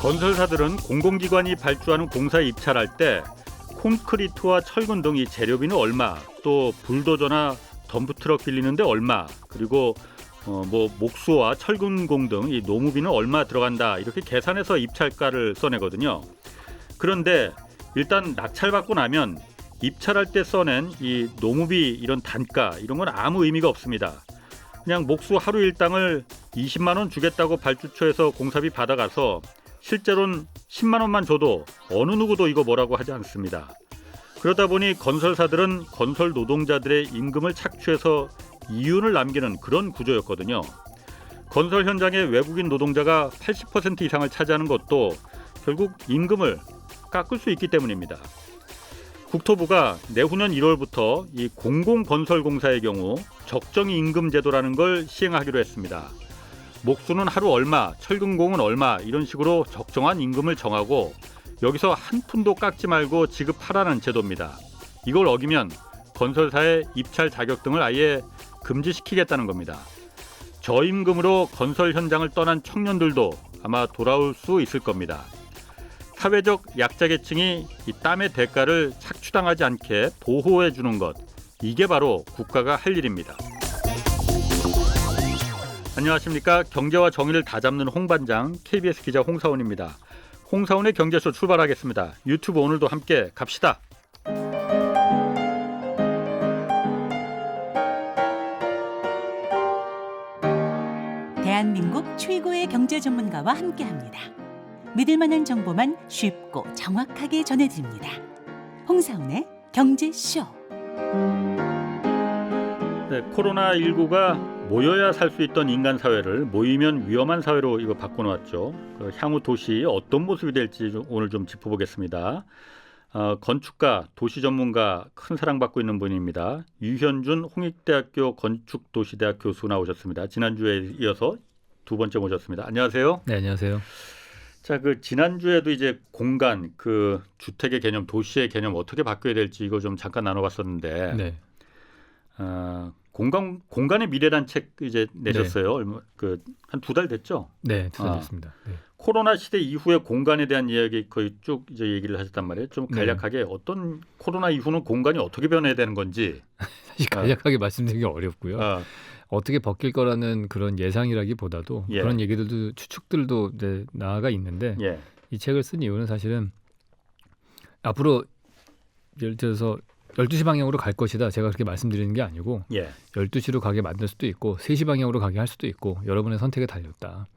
건설사들은 공공기관이 발주하는 공사에 입찰할 때 콘크리트와 철근 등 이 재료비는 얼마, 또 불도저나 덤프트럭 빌리는데 얼마, 그리고 목수와 철근공 등 이 노무비는 얼마 들어간다, 이렇게 계산해서 입찰가를 써내거든요. 그런데 일단 낙찰받고 나면 입찰할 때 써낸 이 노무비 이런 단가 이런 건 아무 의미가 없습니다. 그냥 목수 하루 일당을 20만 원 주겠다고 발주처에서 공사비 받아가서 실제로는 10만 원만 줘도 어느 누구도 이거 뭐라고 하지 않습니다. 그러다 보니 건설사들은 건설 노동자들의 임금을 착취해서 이윤을 남기는 그런 구조였거든요. 건설 현장에 외국인 노동자가 80% 이상을 차지하는 것도 결국 임금을 깎을 수 있기 때문입니다. 국토부가 내후년 1월부터 이 공공건설공사의 경우 적정임금 제도라는 걸 시행하기로 했습니다. 목수는 하루 얼마, 철근공은 얼마 이런 식으로 적정한 임금을 정하고 여기서 한 푼도 깎지 말고 지급하라는 제도입니다. 이걸 어기면 건설사의 입찰 자격 등을 아예 금지시키겠다는 겁니다. 저임금으로 건설 현장을 떠난 청년들도 아마 돌아올 수 있을 겁니다. 사회적 약자계층이 이 땀의 대가를 착취당하지 않게 보호해 주는 것, 이게 바로 국가가 할 일입니다. 안녕하십니까. 경제와 정의를 다잡는 홍반장 KBS 기자 홍사원입니다. 홍사원의 경제쇼 출발하겠습니다. 유튜브 오늘도 함께 갑시다. 대한민국 최고의 경제 전문가와 함께합니다. 믿을 만한 정보만 쉽고 정확하게 전해드립니다. 홍사원의 경제쇼. 네, 코로나19가 모여야 살 수 있던 인간 사회를 모이면 위험한 사회로 이거 바꿔놓았죠. 향후 도시 어떤 모습이 될지 오늘 좀 짚어보겠습니다. 건축가, 도시 전문가, 큰 사랑받고 있는 분입니다. 유현준 홍익대학교 건축도시대학 교수 나오셨습니다. 지난주에 이어서 두 번째 모셨습니다. 안녕하세요. 네, 안녕하세요. 자, 지난주에도 이제 공간, 주택의 개념, 도시의 개념 어떻게 바뀌어야 될지 이거 좀 잠깐 나눠봤었는데, 네. 공간의 미래란 책 이제 내셨어요. 얼마 한 2달 됐죠? 네, 됐습니다. 네. 코로나 시대 이후에 공간에 대한 이야기 거의 쭉 이제 얘기를 하셨단 말이에요. 좀 간략하게 어떤 코로나 이후는 공간이 어떻게 변해야 되는 건지 사실 간략하게 말씀드리기 어렵고요. 어떻게 바뀔 거라는 그런 예상이라기보다도 그런 얘기들도 추측들도 나아가 있는데 이 책을 쓴 이유는 사실은 앞으로 예를 들어서 12시 방향으로 갈 것이다. 제가 그렇게 말씀드리는 게 아니고 12시로 가게 만들 수도 있고 3시 방향으로 가게 할 수도 있고 여러분의 선택에 달렸다.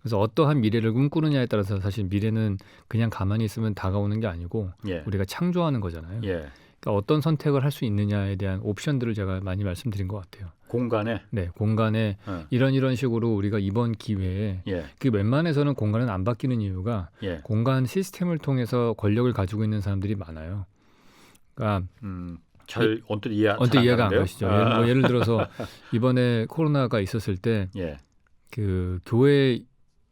그래서 어떠한 미래를 꿈꾸느냐에 따라서 사실 미래는 그냥 가만히 있으면 다가오는 게 아니고 우리가 창조하는 거잖아요. 그러니까 어떤 선택을 할 수 있느냐에 대한 옵션들을 제가 많이 말씀드린 것 같아요. 공간에? 네, 공간에 이런 식으로 우리가 이번 기회에 웬만해서는 공간은 안 바뀌는 이유가 공간 시스템을 통해서 권력을 가지고 있는 사람들이 많아요. 그러니까 언뜻 이해가 안 가시죠. 예를 들어서 이번에 코로나가 있었을 때 교회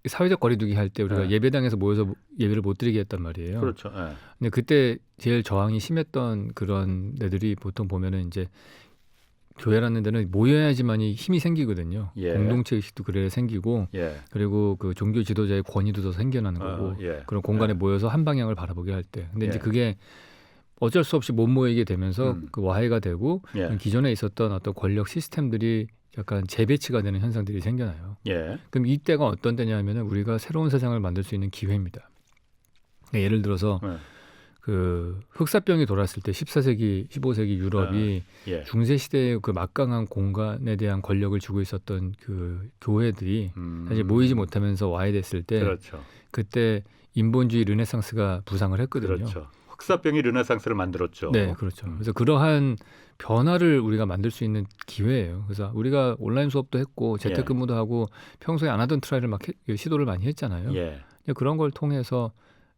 사회적 거리두기 할 때 우리가 예배당에서 모여서 예배를 못 드리게 했단 말이에요. 그렇죠. 근데 그때 제일 저항이 심했던 그런 데들이 보통 보면은 이제 교회라는 데는 모여야지만이 힘이 생기거든요. 공동체 의식도 그래 생기고 그리고 그 종교 지도자의 권위도 더 생겨나는 거고 그런 공간에 모여서 한 방향을 바라보게 할 때. 근데 이제 그게 어쩔 수 없이 못 모이게 되면서 그 와해가 되고 기존에 있었던 어떤 권력 시스템들이 약간 재배치가 되는 현상들이 생겨나요. 그럼 이때가 어떤 때냐면은 우리가 새로운 세상을 만들 수 있는 기회입니다. 그러니까 예를 들어서 흑사병이 돌았을 때 14세기, 15세기 유럽이 중세 시대의 그 막강한 공간에 대한 권력을 주고 있었던 그 교회들이 사실 모이지 못하면서 와해됐을 때 그때 인본주의 르네상스가 부상을 했거든요. 그렇죠. 흑사병이 르네상스를 만들었죠. 네, 그렇죠. 그래서 그러한 변화를 우리가 만들 수 있는 기회예요. 그래서 우리가 온라인 수업도 했고 재택근무도 하고 평소에 안 하던 트라이를 막 시도를 많이 했잖아요. 그런 걸 통해서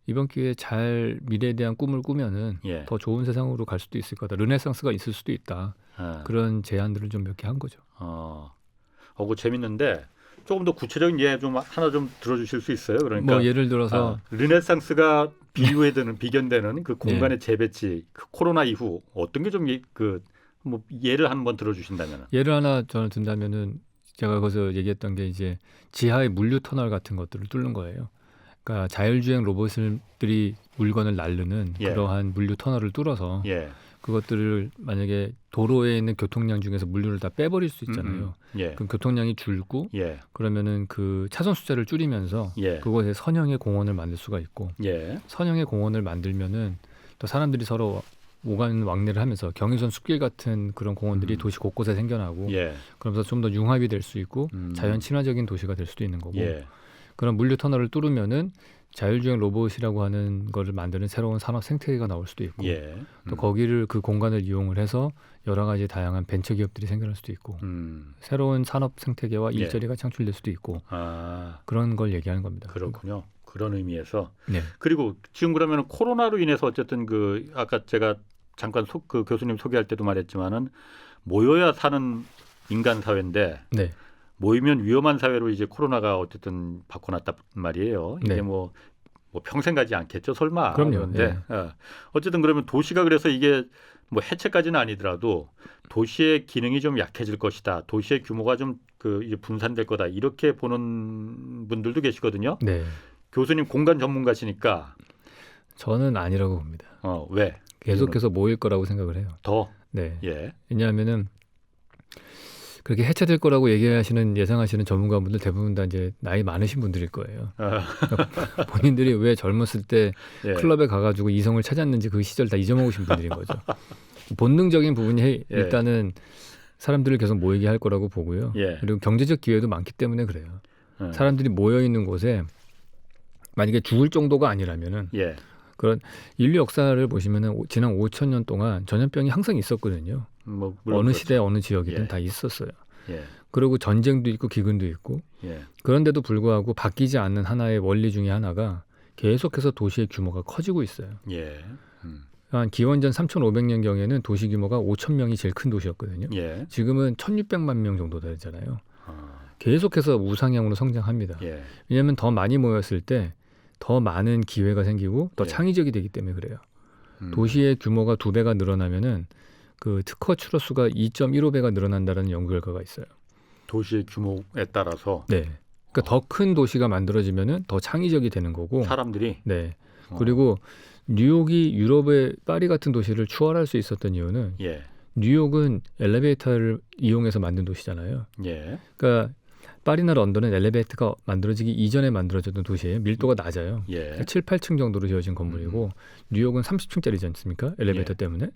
이번 기회에 잘 미래에 대한 꿈을 꾸면은 더 좋은 세상으로 갈 수도 있을 거다. 르네상스가 있을 수도 있다. 그런 제안들을 좀 몇 개 한 거죠. 그거 재밌는데 조금 더 구체적인 예 좀 하나 좀 들어주실 수 있어요? 그러니까 예를 들어서 르네상스가 비견되는 그 공간의 재배치, 코로나 이후 어떤 게 좀 예를 한번 들어주신다면? 예를 하나 저는 든다면은 제가 거기서 얘기했던 게 이제 지하의 물류 터널 같은 것들을 뚫는 거예요. 그러니까 자율주행 로봇들이 물건을 나르는 예. 그러한 물류 터널을 뚫어서 예. 그것들을 만약에 도로에 있는 교통량 중에서 물류를 다 빼버릴 수 있잖아요. 예. 그럼 교통량이 줄고 예. 그러면은 그 차선 숫자를 줄이면서 예. 그곳에 선형의 공원을 만들 수가 있고 예. 선형의 공원을 만들면은 또 사람들이 서로 오간 왕래를 하면서 경의선 숲길 같은 그런 공원들이 도시 곳곳에 생겨나고 예. 그러면서 좀 더 융합이 될 수 있고 자연 친화적인 도시가 될 수도 있는 거고 예. 그런 물류 터널을 뚫으면은 자율주행 로봇이라고 하는 거를 만드는 새로운 산업 생태계가 나올 수도 있고 예. 또 거기를 그 공간을 이용을 해서 여러 가지 다양한 벤처 기업들이 생겨날 수도 있고 새로운 산업 생태계와 예. 일자리가 창출될 수도 있고 아, 그런 걸 얘기하는 겁니다. 그렇군요. 그런 의미에서 네. 그리고 지금 그러면 코로나로 인해서 어쨌든 그 아까 제가 잠깐 그 교수님 소개할 때도 말했지만은 모여야 사는 인간 사회인데 네. 모이면 위험한 사회로 이제 코로나가 어쨌든 바꿔놨단 말이에요. 이게 네. 뭐 평생 가지 않겠죠, 설마. 그럼요. 그런데 어쨌든 그러면 도시가 그래서 이게 뭐 해체까지는 아니더라도 도시의 기능이 좀 약해질 것이다. 도시의 규모가 좀 그 이제 분산될 거다. 이렇게 보는 분들도 계시거든요. 네. 교수님 공간 전문가시니까 저는 아니라고 봅니다. 왜? 계속해서 모일 거라고 생각을 해요. 더? 네. 예. 왜냐하면은 그렇게 해체될 거라고 얘기하시는 예상하시는 전문가분들 대부분 다 이제 나이 많으신 분들일 거예요. 그러니까 본인들이 왜 젊었을 때 예. 클럽에 가가지고 이성을 찾았는지 그 시절 다 잊어먹으신 분들인 거죠. 본능적인 부분이 일단은 사람들을 계속 모이게 할 거라고 보고요. 예. 그리고 경제적 기회도 많기 때문에 그래요. 예. 사람들이 모여 있는 곳에 만약에 죽을 정도가 아니라면은 예. 그런 인류 역사를 보시면은 지난 5천 년 동안 전염병이 항상 있었거든요. 뭐 어느 그렇죠. 시대 어느 지역이든 예. 다 있었어요. 예. 그리고 전쟁도 있고 기근도 있고 예. 그런데도 불구하고 바뀌지 않는 하나의 원리 중에 하나가 계속해서 도시의 규모가 커지고 있어요. 예. 한 기원전 3,500년 경에는 도시 규모가 5천 명이 제일 큰 도시였거든요. 예. 지금은 1,600만 명 정도 되잖아요. 아, 계속해서 우상향으로 성장합니다. 예. 왜냐하면 더 많이 모였을 때 더 많은 기회가 생기고 더 예. 창의적이 되기 때문에 그래요. 도시의 규모가 2배가 늘어나면은 그 특허 출원수가 2.15배가 늘어난다는 연구 결과가 있어요. 도시의 규모에 따라서 네. 그러니까 더 큰 도시가 만들어지면은 더 창의적이 되는 거고. 사람들이 네. 그리고 뉴욕이 유럽의 파리 같은 도시를 추월할 수 있었던 이유는 예. 뉴욕은 엘리베이터를 이용해서 만든 도시잖아요. 예. 그러니까 파리나 런던은 엘리베이터가 만들어지기 이전에 만들어졌던 도시예요. 밀도가 낮아요. 예. 7, 8층 정도로 지어진 건물이고 뉴욕은 30층짜리지 않습니까? 엘리베이터 예. 때문에.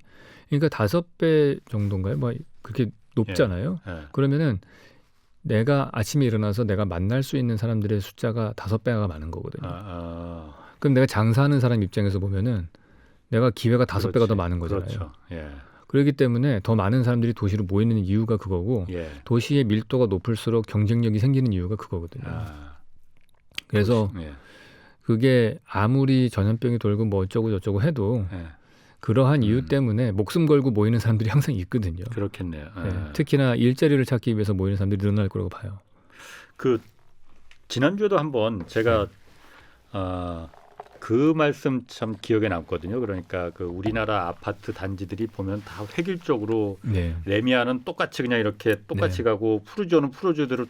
그러니까 5배 정도인가요? 뭐 그렇게 높잖아요. 예. 그러면은 내가 아침에 일어나서 내가 만날 수 있는 사람들의 숫자가 5배가 많은 거거든요. 그럼 내가 장사하는 사람 입장에서 보면은 내가 기회가 5배가 더 많은 거잖아요. 그렇죠. 예. 그렇기 때문에 더 많은 사람들이 도시로 모이는 이유가 그거고 예. 도시의 밀도가 높을수록 경쟁력이 생기는 이유가 그거거든요. 그래서 예. 그게 아무리 전염병이 돌고 뭐 어쩌고 저쩌고 해도 예. 그러한 이유 때문에 목숨 걸고 모이는 사람들이 항상 있거든요. 그렇겠네요. 예. 네. 특히나 일자리를 찾기 위해서 모이는 사람들이 늘어날 거라고 봐요. 그 지난주에도 한번 제가 그 말씀 참 기억에 남거든요. 그러니까 그 우리나라 아파트 단지들이 보면 다 획일적으로 네. 레미안은 똑같이 그냥 이렇게 똑같이 네. 가고 푸르지오는 푸르지오대로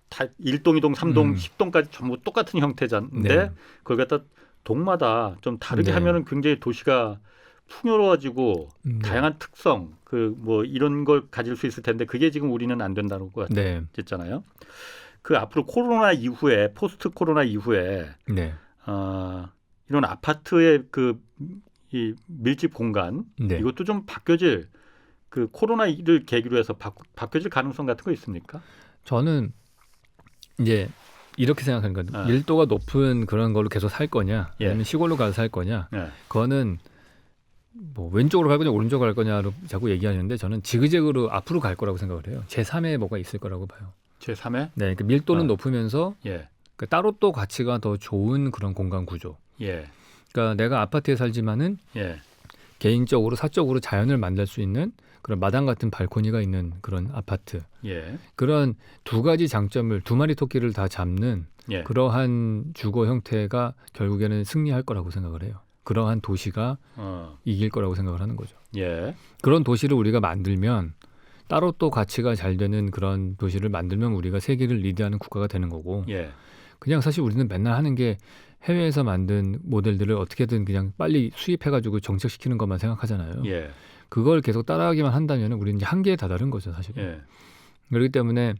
다 1동, 2동, 3동, 10동까지 전부 똑같은 형태인데 네. 그걸 갖다 동마다 좀 다르게 네. 하면은 굉장히 도시가 풍요로워지고 네. 다양한 특성 그 뭐 이런 걸 가질 수 있을 텐데 그게 지금 우리는 안 된다는 거 네. 했잖아요. 그 앞으로 코로나 이후에 포스트 코로나 이후에 네. 이런 아파트의 그 이 밀집 공간 네. 이것도 좀 바뀌어질 그 코로나를 계기로 해서 바뀌어질 가능성 같은 거 있습니까? 저는 이제 이렇게 생각하는 거예요. 밀도가 높은 그런 걸로 계속 살 거냐, 예. 아니면 시골로 가서 살 거냐. 예. 그거는 뭐 왼쪽으로 갈 거냐, 오른쪽으로 갈 거냐로 자꾸 얘기하는데 저는 지그재그로 앞으로 갈 거라고 생각을 해요. 제3의 뭐가 있을 거라고 봐요. 제3회? 네, 그러니까 밀도는 높으면서 예. 그러니까 따로 또 가치가 더 좋은 그런 공간 구조. 예. 그러니까 내가 아파트에 살지만은 예. 개인적으로 사적으로 자연을 만날 수 있는 그런 마당 같은 발코니가 있는 그런 아파트. 예. 그런 두 가지 장점을 두 마리 토끼를 다 잡는 예. 그러한 주거 형태가 결국에는 승리할 거라고 생각을 해요. 그러한 도시가 이길 거라고 생각을 하는 거죠. 예. 그런 도시를 우리가 만들면 따로 또 가치가 잘 되는 그런 도시를 만들면 우리가 세계를 리드하는 국가가 되는 거고 예. 그냥 사실 우리는 맨날 하는 게 해외에서 만든 모델들을 어떻게든 그냥 빨리 수입해가지고 정착시키는 것만 생각하잖아요. 예. 그걸 계속 따라하기만 한다면 우리는 이제 한계에 다다른 거죠, 사실. 예. 그렇기 때문에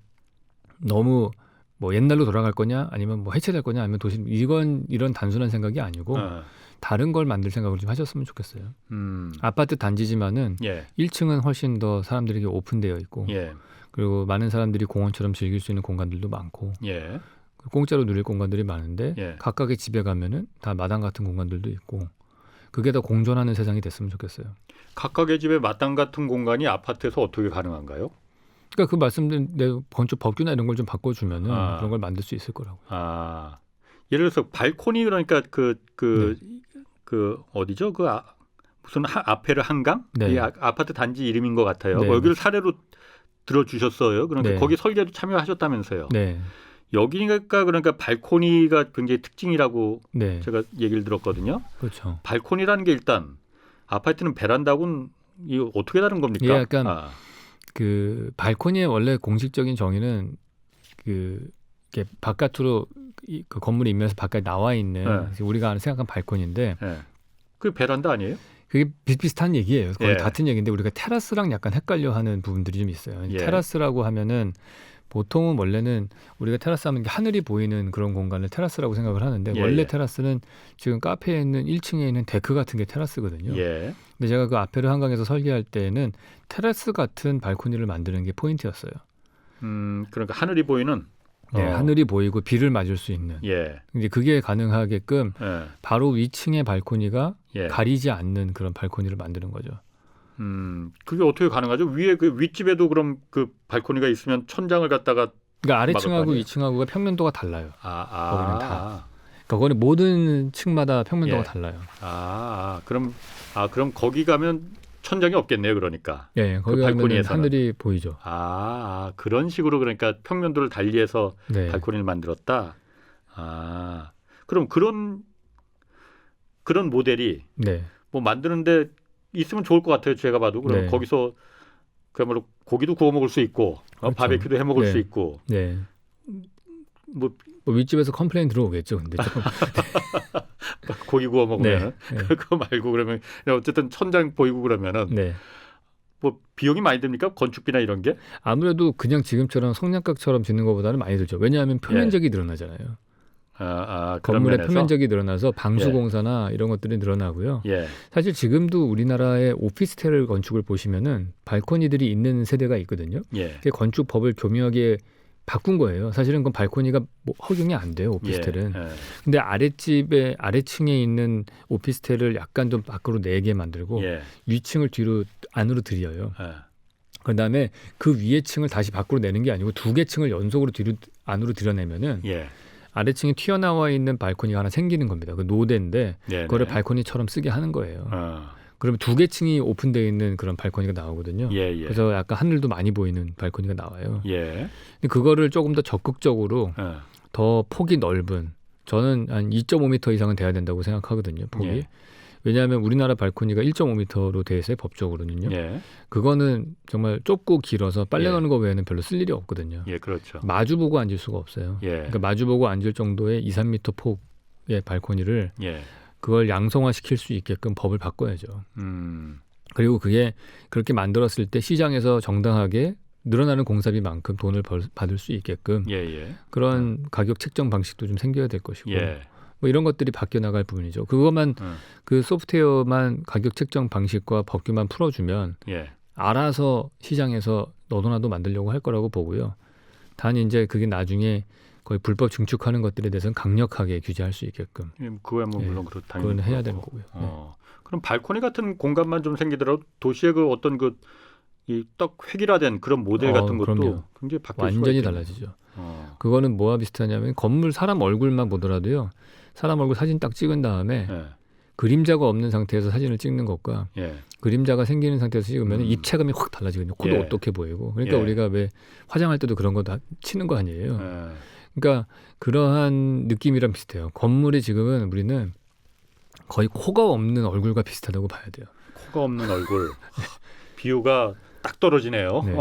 너무 뭐 옛날로 돌아갈 거냐, 아니면 뭐 해체될 거냐, 아니면 도시 이런 단순한 생각이 아니고 다른 걸 만들 생각을 좀 하셨으면 좋겠어요. 아파트 단지지만은 예. 1층은 훨씬 더 사람들에게 오픈되어 있고, 예. 그리고 많은 사람들이 공원처럼 즐길 수 있는 공간들도 많고, 예. 공짜로 누릴 공간들이 많은데 예. 각각의 집에 가면은 다 마당 같은 공간들도 있고, 그게 다 공존하는 세상이 됐으면 좋겠어요. 각각의 집에 마당 같은 공간이 아파트에서 어떻게 가능한가요? 그러니까 그 말씀드린 내 건축 법규나 이런 걸 좀 바꿔주면은 아. 그런 걸 만들 수 있을 거라고. 아, 예를 들어서 발코니 그러니까 그 어디죠? 무슨 아페르 한강? 네. 이 아파트 단지 이름인 것 같아요. 네. 여기를 사례로 들어주셨어요. 그러니까 네. 거기 설계도 참여하셨다면서요. 네. 여기니까 그러니까 발코니가 굉장히 특징이라고 네. 제가 얘기를 들었거든요. 그렇죠. 발코니라는 게 일단 아파트는 베란다하고는 이거 어떻게 다른 겁니까? 예, 약간 그 발코니의 원래 공식적인 정의는 그 이렇게 바깥으로 그 건물이 임면에서 바깥에 나와 있는 우리가 생각한 발코니인데 그 베란다 아니에요? 그게 비슷비슷한 얘기예요. 거의 예. 같은 얘기인데 우리가 테라스랑 약간 헷갈려하는 부분들이 좀 있어요. 예. 테라스라고 하면은 보통은 원래는 우리가 테라스 하면 하늘이 보이는 그런 공간을 테라스라고 생각을 하는데 예, 원래 예. 테라스는 지금 카페에 있는 1층에 있는 데크 같은 게 테라스거든요. 예. 근데 제가 그 아페르 한강에서 설계할 때는 테라스 같은 발코니를 만드는 게 포인트였어요. 그러니까 하늘이 보이는 네, 하늘이 보이고 비를 맞을 수 있는. 예. 이제 그게 가능하게끔 예. 바로 위층의 발코니가 예. 가리지 않는 그런 발코니를 만드는 거죠. 그게 어떻게 가능하죠? 위에 그 윗집에도 그럼 그 발코니가 있으면 천장을 갖다가 그러니까 막을 거 아래층하고 아니에요? 위층하고가 평면도가 달라요. 거기는 다. 다. 그러니까 거기는 모든 층마다 평면도가 예. 달라요. 그럼 거기 가면 천장이 없겠네요. 그러니까. 예, 거기 가면 발코니에서는. 하늘이 보이죠. 그런 식으로 그러니까 평면도를 달리해서 네. 발코니를 만들었다. 그럼 그런 모델이 네. 뭐 만드는데 있으면 좋을 것 같아요. 제가 봐도. 그럼 네. 거기서 그야말로 고기도 구워 먹을 수 있고 그렇죠. 바베큐도 해 먹을 네. 수 있고. 네. 뭐 윗집에서 컴플레인 들어오겠죠. 근데 좀. 고기 구워 먹으면 네. 그거 말고 그러면 어쨌든 천장 보이고 그러면은 네. 뭐 비용이 많이 듭니까? 건축비나 이런 게? 아무래도 그냥 지금처럼 성냥갑처럼 짓는 것보다는 많이 들죠. 왜냐하면 표면적이 늘어나잖아요. 그런 건물의 면에서? 표면적이 늘어나서 방수공사나 이런 것들이 늘어나고요. 예. 사실 지금도 우리나라의 오피스텔 건축을 보시면은 발코니들이 있는 세대가 있거든요. 예. 그게 건축법을 교묘하게 바꾼 거예요. 사실은 그건 발코니가 뭐 허용이 안 돼요. 오피스텔은. 예. 근데 아래층에 있는 오피스텔을 약간 좀 밖으로 내게 만들고 예. 위층을 뒤로 안으로 들여요. 예. 그다음에 그 위에 층을 다시 밖으로 내는 게 아니고 두 개 층을 연속으로 뒤로 안으로 들여내면은 예. 아래층에 튀어나와 있는 발코니가 하나 생기는 겁니다. 그 노대인데 예. 그거를 발코니처럼 쓰게 하는 거예요. 어. 그러면 두 개 층이 오픈되어 있는 그런 발코니가 나오거든요. 예. 그래서 약간 하늘도 많이 보이는 발코니가 나와요. 예. 근데 그거를 조금 더 적극적으로 어. 더 폭이 넓은, 저는 한 2.5m 이상은 돼야 된다고 생각하거든요. 폭이. 예. 왜냐하면 우리나라 발코니가 1.5m로 돼 있어요. 법적으로는요. 예. 그거는 정말 좁고 길어서 빨래 예. 가는 거 외에는 별로 쓸 일이 없거든요. 예. 그렇죠. 마주보고 앉을 수가 없어요. 예. 그러니까 마주보고 앉을 정도의 2, 3m 폭의 발코니를 예. 그걸 양성화시킬 수 있게끔 법을 바꿔야죠. 음. 그리고 그게 그렇게 만들었을 때 시장에서 정당하게 늘어나는 공사비만큼 돈을 받을 수 있게끔 예. 그런 가격 책정 방식도 좀 생겨야 될 것이고 예. 뭐 이런 것들이 바뀌어 나갈 부분이죠. 그것만 그 소프트웨어만 가격 책정 방식과 법규만 풀어주면 예. 알아서 시장에서 너도나도 만들려고 할 거라고 보고요. 단 이제 그게 나중에 거의 불법 증축하는 것들에 대해서는 강력하게 규제할 수 있게끔 그거야 뭐 예. 물론 당연히 그건 해야 그렇고. 되는 거고요. 네. 그럼 발코니 같은 공간만 좀 생기더라도 도시의 그 어떤 이 떡 획일화된 그런 모델 같은 것도 그럼요. 굉장히 바뀔 수가 완전히 있겠네요. 달라지죠. 그거는 뭐와 비슷하냐면 건물 사람 얼굴만 보더라도요. 사람 얼굴 사진 딱 찍은 다음에 예. 그림자가 없는 상태에서 사진을 찍는 것과 예. 그림자가 생기는 상태에서 찍으면 입체감이 확 달라지거든요. 코도 예. 어떻게 보이고. 그러니까 예. 우리가 왜 화장할 때도 그런 거 다 치는 거 아니에요. 예. 그러니까 그러한 느낌이랑 비슷해요. 건물이 지금은 우리는 거의 코가 없는 얼굴과 비슷하다고 봐야 돼요. 코가 없는 얼굴. 비유가 딱 떨어지네요. 네.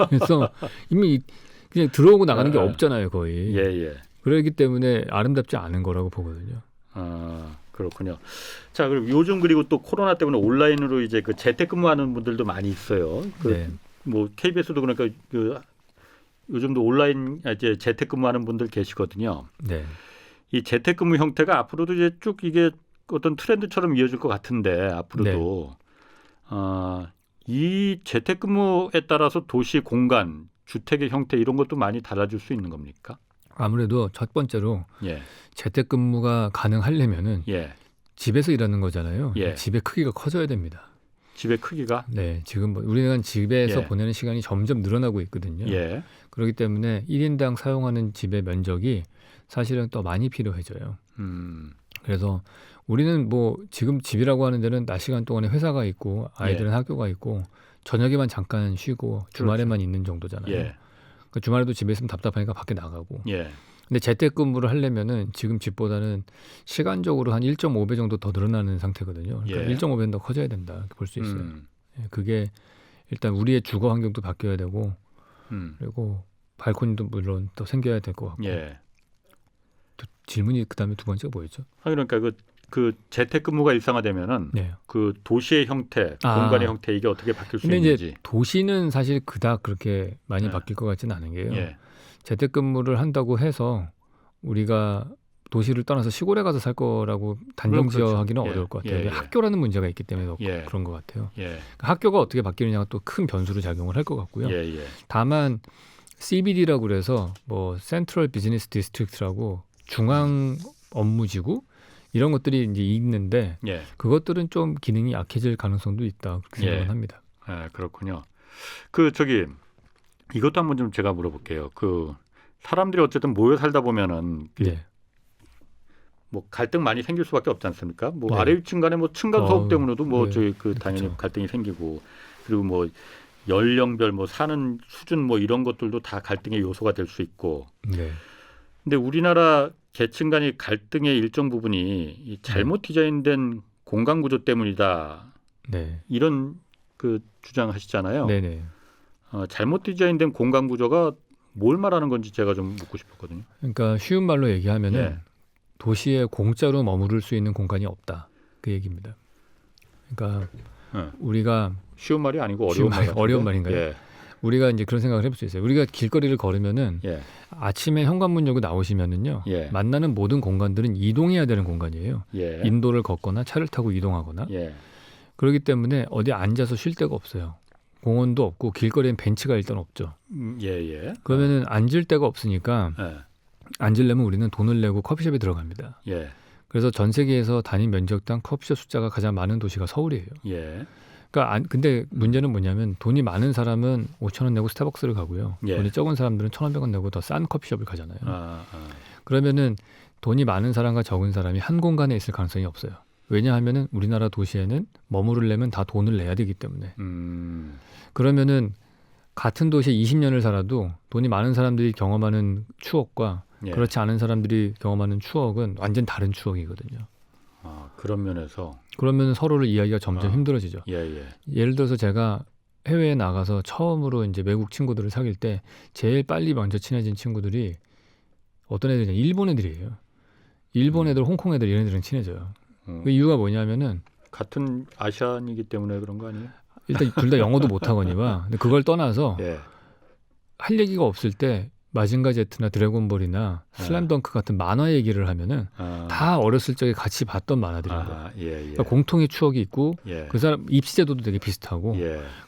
그래서 이미 그냥 들어오고 나가는 게 예. 없잖아요, 거의. 예. 그렇기 때문에 아름답지 않은 거라고 보거든요. 그렇군요. 자, 그리고 요즘 그리고 또 코로나 때문에 온라인으로 이제 그 재택근무하는 분들도 많이 있어요. 네. 뭐 KBS도 그러니까 그 요즘도 온라인 이제 재택근무하는 분들 계시거든요. 네. 이 재택근무 형태가 앞으로도 이제 쭉 이게 어떤 트렌드처럼 이어질 것 같은데 앞으로도 이 재택근무에 따라서 도시 공간, 주택의 형태 이런 것도 많이 달라질 수 있는 겁니까? 아무래도 첫 번째로 재택근무가 가능하려면은 집에서 일하는 거잖아요. 집의 크기가 커져야 됩니다. 집의 크기가? 네, 지금 뭐 우리는 집에서 보내는 시간이 점점 늘어나고 있거든요. 그렇기 때문에 1인당 사용하는 집의 면적이 사실은 더 많이 필요해져요. 그래서 우리는 뭐 지금 집이라고 하는 데는 낮 시간 동안에 회사가 있고 아이들은 학교가 있고 저녁에만 잠깐 쉬고 주말에만 있는 정도잖아요. 그러니까 주말에도 집에 있으면 답답하니까 밖에 나가고. 근데 재택근무를 하려면은 지금 집보다는 시간적으로 한 1.5배 정도 더 늘어나는 상태거든요. 그러니까 1.5배는 더 커져야 된다 이렇게 볼 수 있어요. 그게 일단 우리의 주거 환경도 바뀌어야 되고 그리고 발코니도 물론 또 생겨야 될 것 같고. 또 질문이 그다음에 두 번째가 뭐였죠? 그러니까 그 재택근무가 일상화되면은 그 도시의 형태, 공간의 형태 이게 어떻게 바뀔 수 있는지. 근데 이제 도시는 사실 그닥 그렇게 많이 바뀔 것 같지는 않은 게요. 재택근무를 한다고 해서 우리가 도시를 떠나서 시골에 가서 살 거라고 단정지어하기는 어려울 것 같아요. 학교라는 문제가 있기 때문에 그런 것 같아요. 그러니까 학교가 어떻게 바뀌느냐가 또 큰 변수로 작용을 할 것 같고요. 다만 CBD라고 그래서 뭐 센트럴 비즈니스 디스트릭트라고 중앙 업무지구 이런 것들이 이제 있는데 그것들은 좀 기능이 약해질 가능성도 있다 그렇게 생각은 합니다. 그렇군요. 이것도 한번 좀 제가 물어볼게요. 그 사람들이 어쨌든 모여 살다 보면은 뭐 갈등 많이 생길 수밖에 없지 않습니까? 뭐 아래 위층 간에 뭐 층간 소음 때문에도 뭐 저희 당연히 그렇죠. 갈등이 생기고 그리고 뭐 연령별 뭐 사는 수준 뭐 이런 것들도 다 갈등의 요소가 될 수 있고. 근데 우리나라 계층 간의 갈등의 일정 부분이 이 잘못 디자인된 공간 구조 때문이다. 이런 그 주장하시잖아요. 잘못 디자인된 공간 구조가 뭘 말하는 건지 제가 좀 묻고 싶었거든요. 그러니까 쉬운 말로 얘기하면은 도시에 공짜로 머무를 수 있는 공간이 없다. 그 얘기입니다. 그러니까 우리가 쉬운 말이 아니고 어려운 말인가요? 우리가 이제 그런 생각을 해볼 수 있어요. 우리가 길거리를 걸으면은 아침에 현관문 열고 나오시면은요 만나는 모든 공간들은 이동해야 되는 공간이에요. 인도를 걷거나 차를 타고 이동하거나 그렇기 때문에 어디 앉아서 쉴 데가 없어요. 공원도 없고 길거리엔 벤치가 일단 없죠. 그러면은 앉을 데가 없으니까 앉으려면 우리는 돈을 내고 커피숍에 들어갑니다. 그래서 전 세계에서 단위 면적당 커피숍 숫자가 가장 많은 도시가 서울이에요. 그러니까 근데 문제는 뭐냐면 돈이 많은 사람은 5,000원 내고 스타벅스를 가고요. 돈이 적은 사람들은 1,500원 내고 더 싼 커피숍을 가잖아요. 그러면은 돈이 많은 사람과 적은 사람이 한 공간에 있을 가능성이 없어요. 왜냐하면은 우리나라 도시에는 머무르려면 다 돈을 내야 되기 때문에. 그러면은 같은 도시에 20년을 살아도 돈이 많은 사람들이 경험하는 추억과 그렇지 않은 사람들이 경험하는 추억은 완전 다른 추억이거든요. 그런 면에서 그러면 서로를 이해하기가 점점 힘들어지죠. 예를 들어서 제가 해외에 나가서 처음으로 이제 외국 친구들을 사귈 때 제일 빨리 먼저 친해진 친구들이 어떤 애들이냐 일본 애들이에요. 일본 애들, 홍콩 애들 이런 애들은 친해져요. 그 이유가 뭐냐면은 같은 아시안이기 때문에 그런 거 아니에요? 일단 둘 다 영어도 못하거니와 근데 그걸 떠나서 할 얘기가 없을 때 마징가 제트나 드래곤볼이나 슬램덩크 같은 만화 얘기를 하면은 다 어렸을 적에 같이 봤던 만화들인 거예요. 그러니까 공통의 추억이 있고 그 사람 입시제도도 되게 비슷하고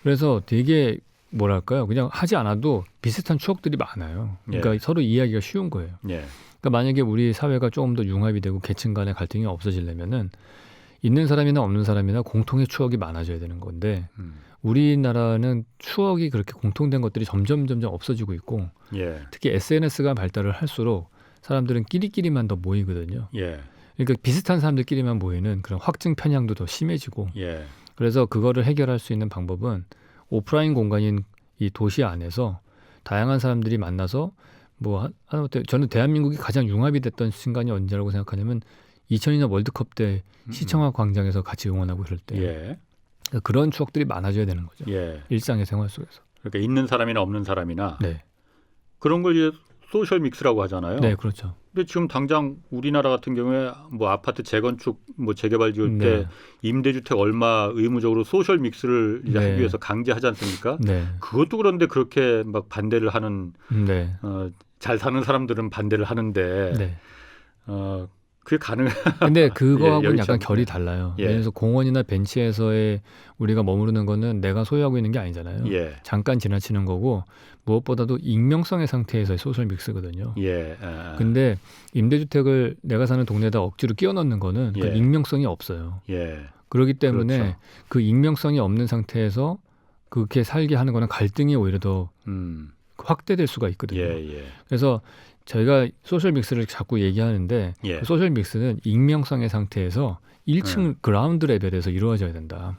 그래서 되게 뭐랄까요? 그냥 하지 않아도 비슷한 추억들이 많아요. 그러니까 서로 이해하기가 쉬운 거예요. 그러니까 만약에 우리 사회가 조금 더 융합이 되고 계층 간의 갈등이 없어지려면은 있는 사람이나 없는 사람이나 공통의 추억이 많아져야 되는 건데 우리나라는 추억이 그렇게 공통된 것들이 점점 없어지고 있고 특히 SNS가 발달을 할수록 사람들은 끼리끼리만 더 모이거든요. 그러니까 비슷한 사람들끼리만 모이는 그런 확증 편향도 더 심해지고 그래서 그거를 해결할 수 있는 방법은 오프라인 공간인 이 도시 안에서 다양한 사람들이 만나서 뭐 저는 대한민국이 가장 융합이 됐던 순간이 언제라고 생각하냐면 2002년 월드컵 때 시청학 광장에서 같이 응원하고 그럴 때 그런 추억들이 많아져야 되는 거죠. 일상의 생활 속에서. 그러니까 있는 사람이나 없는 사람이나 그런 걸 이제 소셜 믹스라고 하잖아요. 네, 그렇죠. 근데 지금 당장 우리나라 같은 경우에 뭐 아파트 재건축, 뭐 재개발 지을 때 임대주택 얼마 의무적으로 소셜 믹스를 이제 하기 위해서 강제하지 않습니까? 그것도 그런데 그렇게 막 반대를 하는 잘 사는 사람들은 반대를 하는데 그게 가능? 근데 그거하고는 예, 약간 결이 달라요. 예. 예를 들어서 공원이나 벤치에서의 우리가 머무르는 거는 내가 소유하고 있는 게 아니잖아요. 예. 잠깐 지나치는 거고 무엇보다도 익명성의 상태에서의 소셜 믹스거든요. 예. 근데 임대주택을 내가 사는 동네에다 억지로 끼워 넣는 거는 그 익명성이 없어요. 예. 그렇기 때문에 그렇죠. 그 익명성이 없는 상태에서 그렇게 살게 하는 거는 갈등이 오히려 더 확대될 수가 있거든요. 그래서 저희가 소셜 믹스를 자꾸 얘기하는데 그 소셜 믹스는 익명성의 상태에서 1층 그라운드 레벨에서 이루어져야 된다.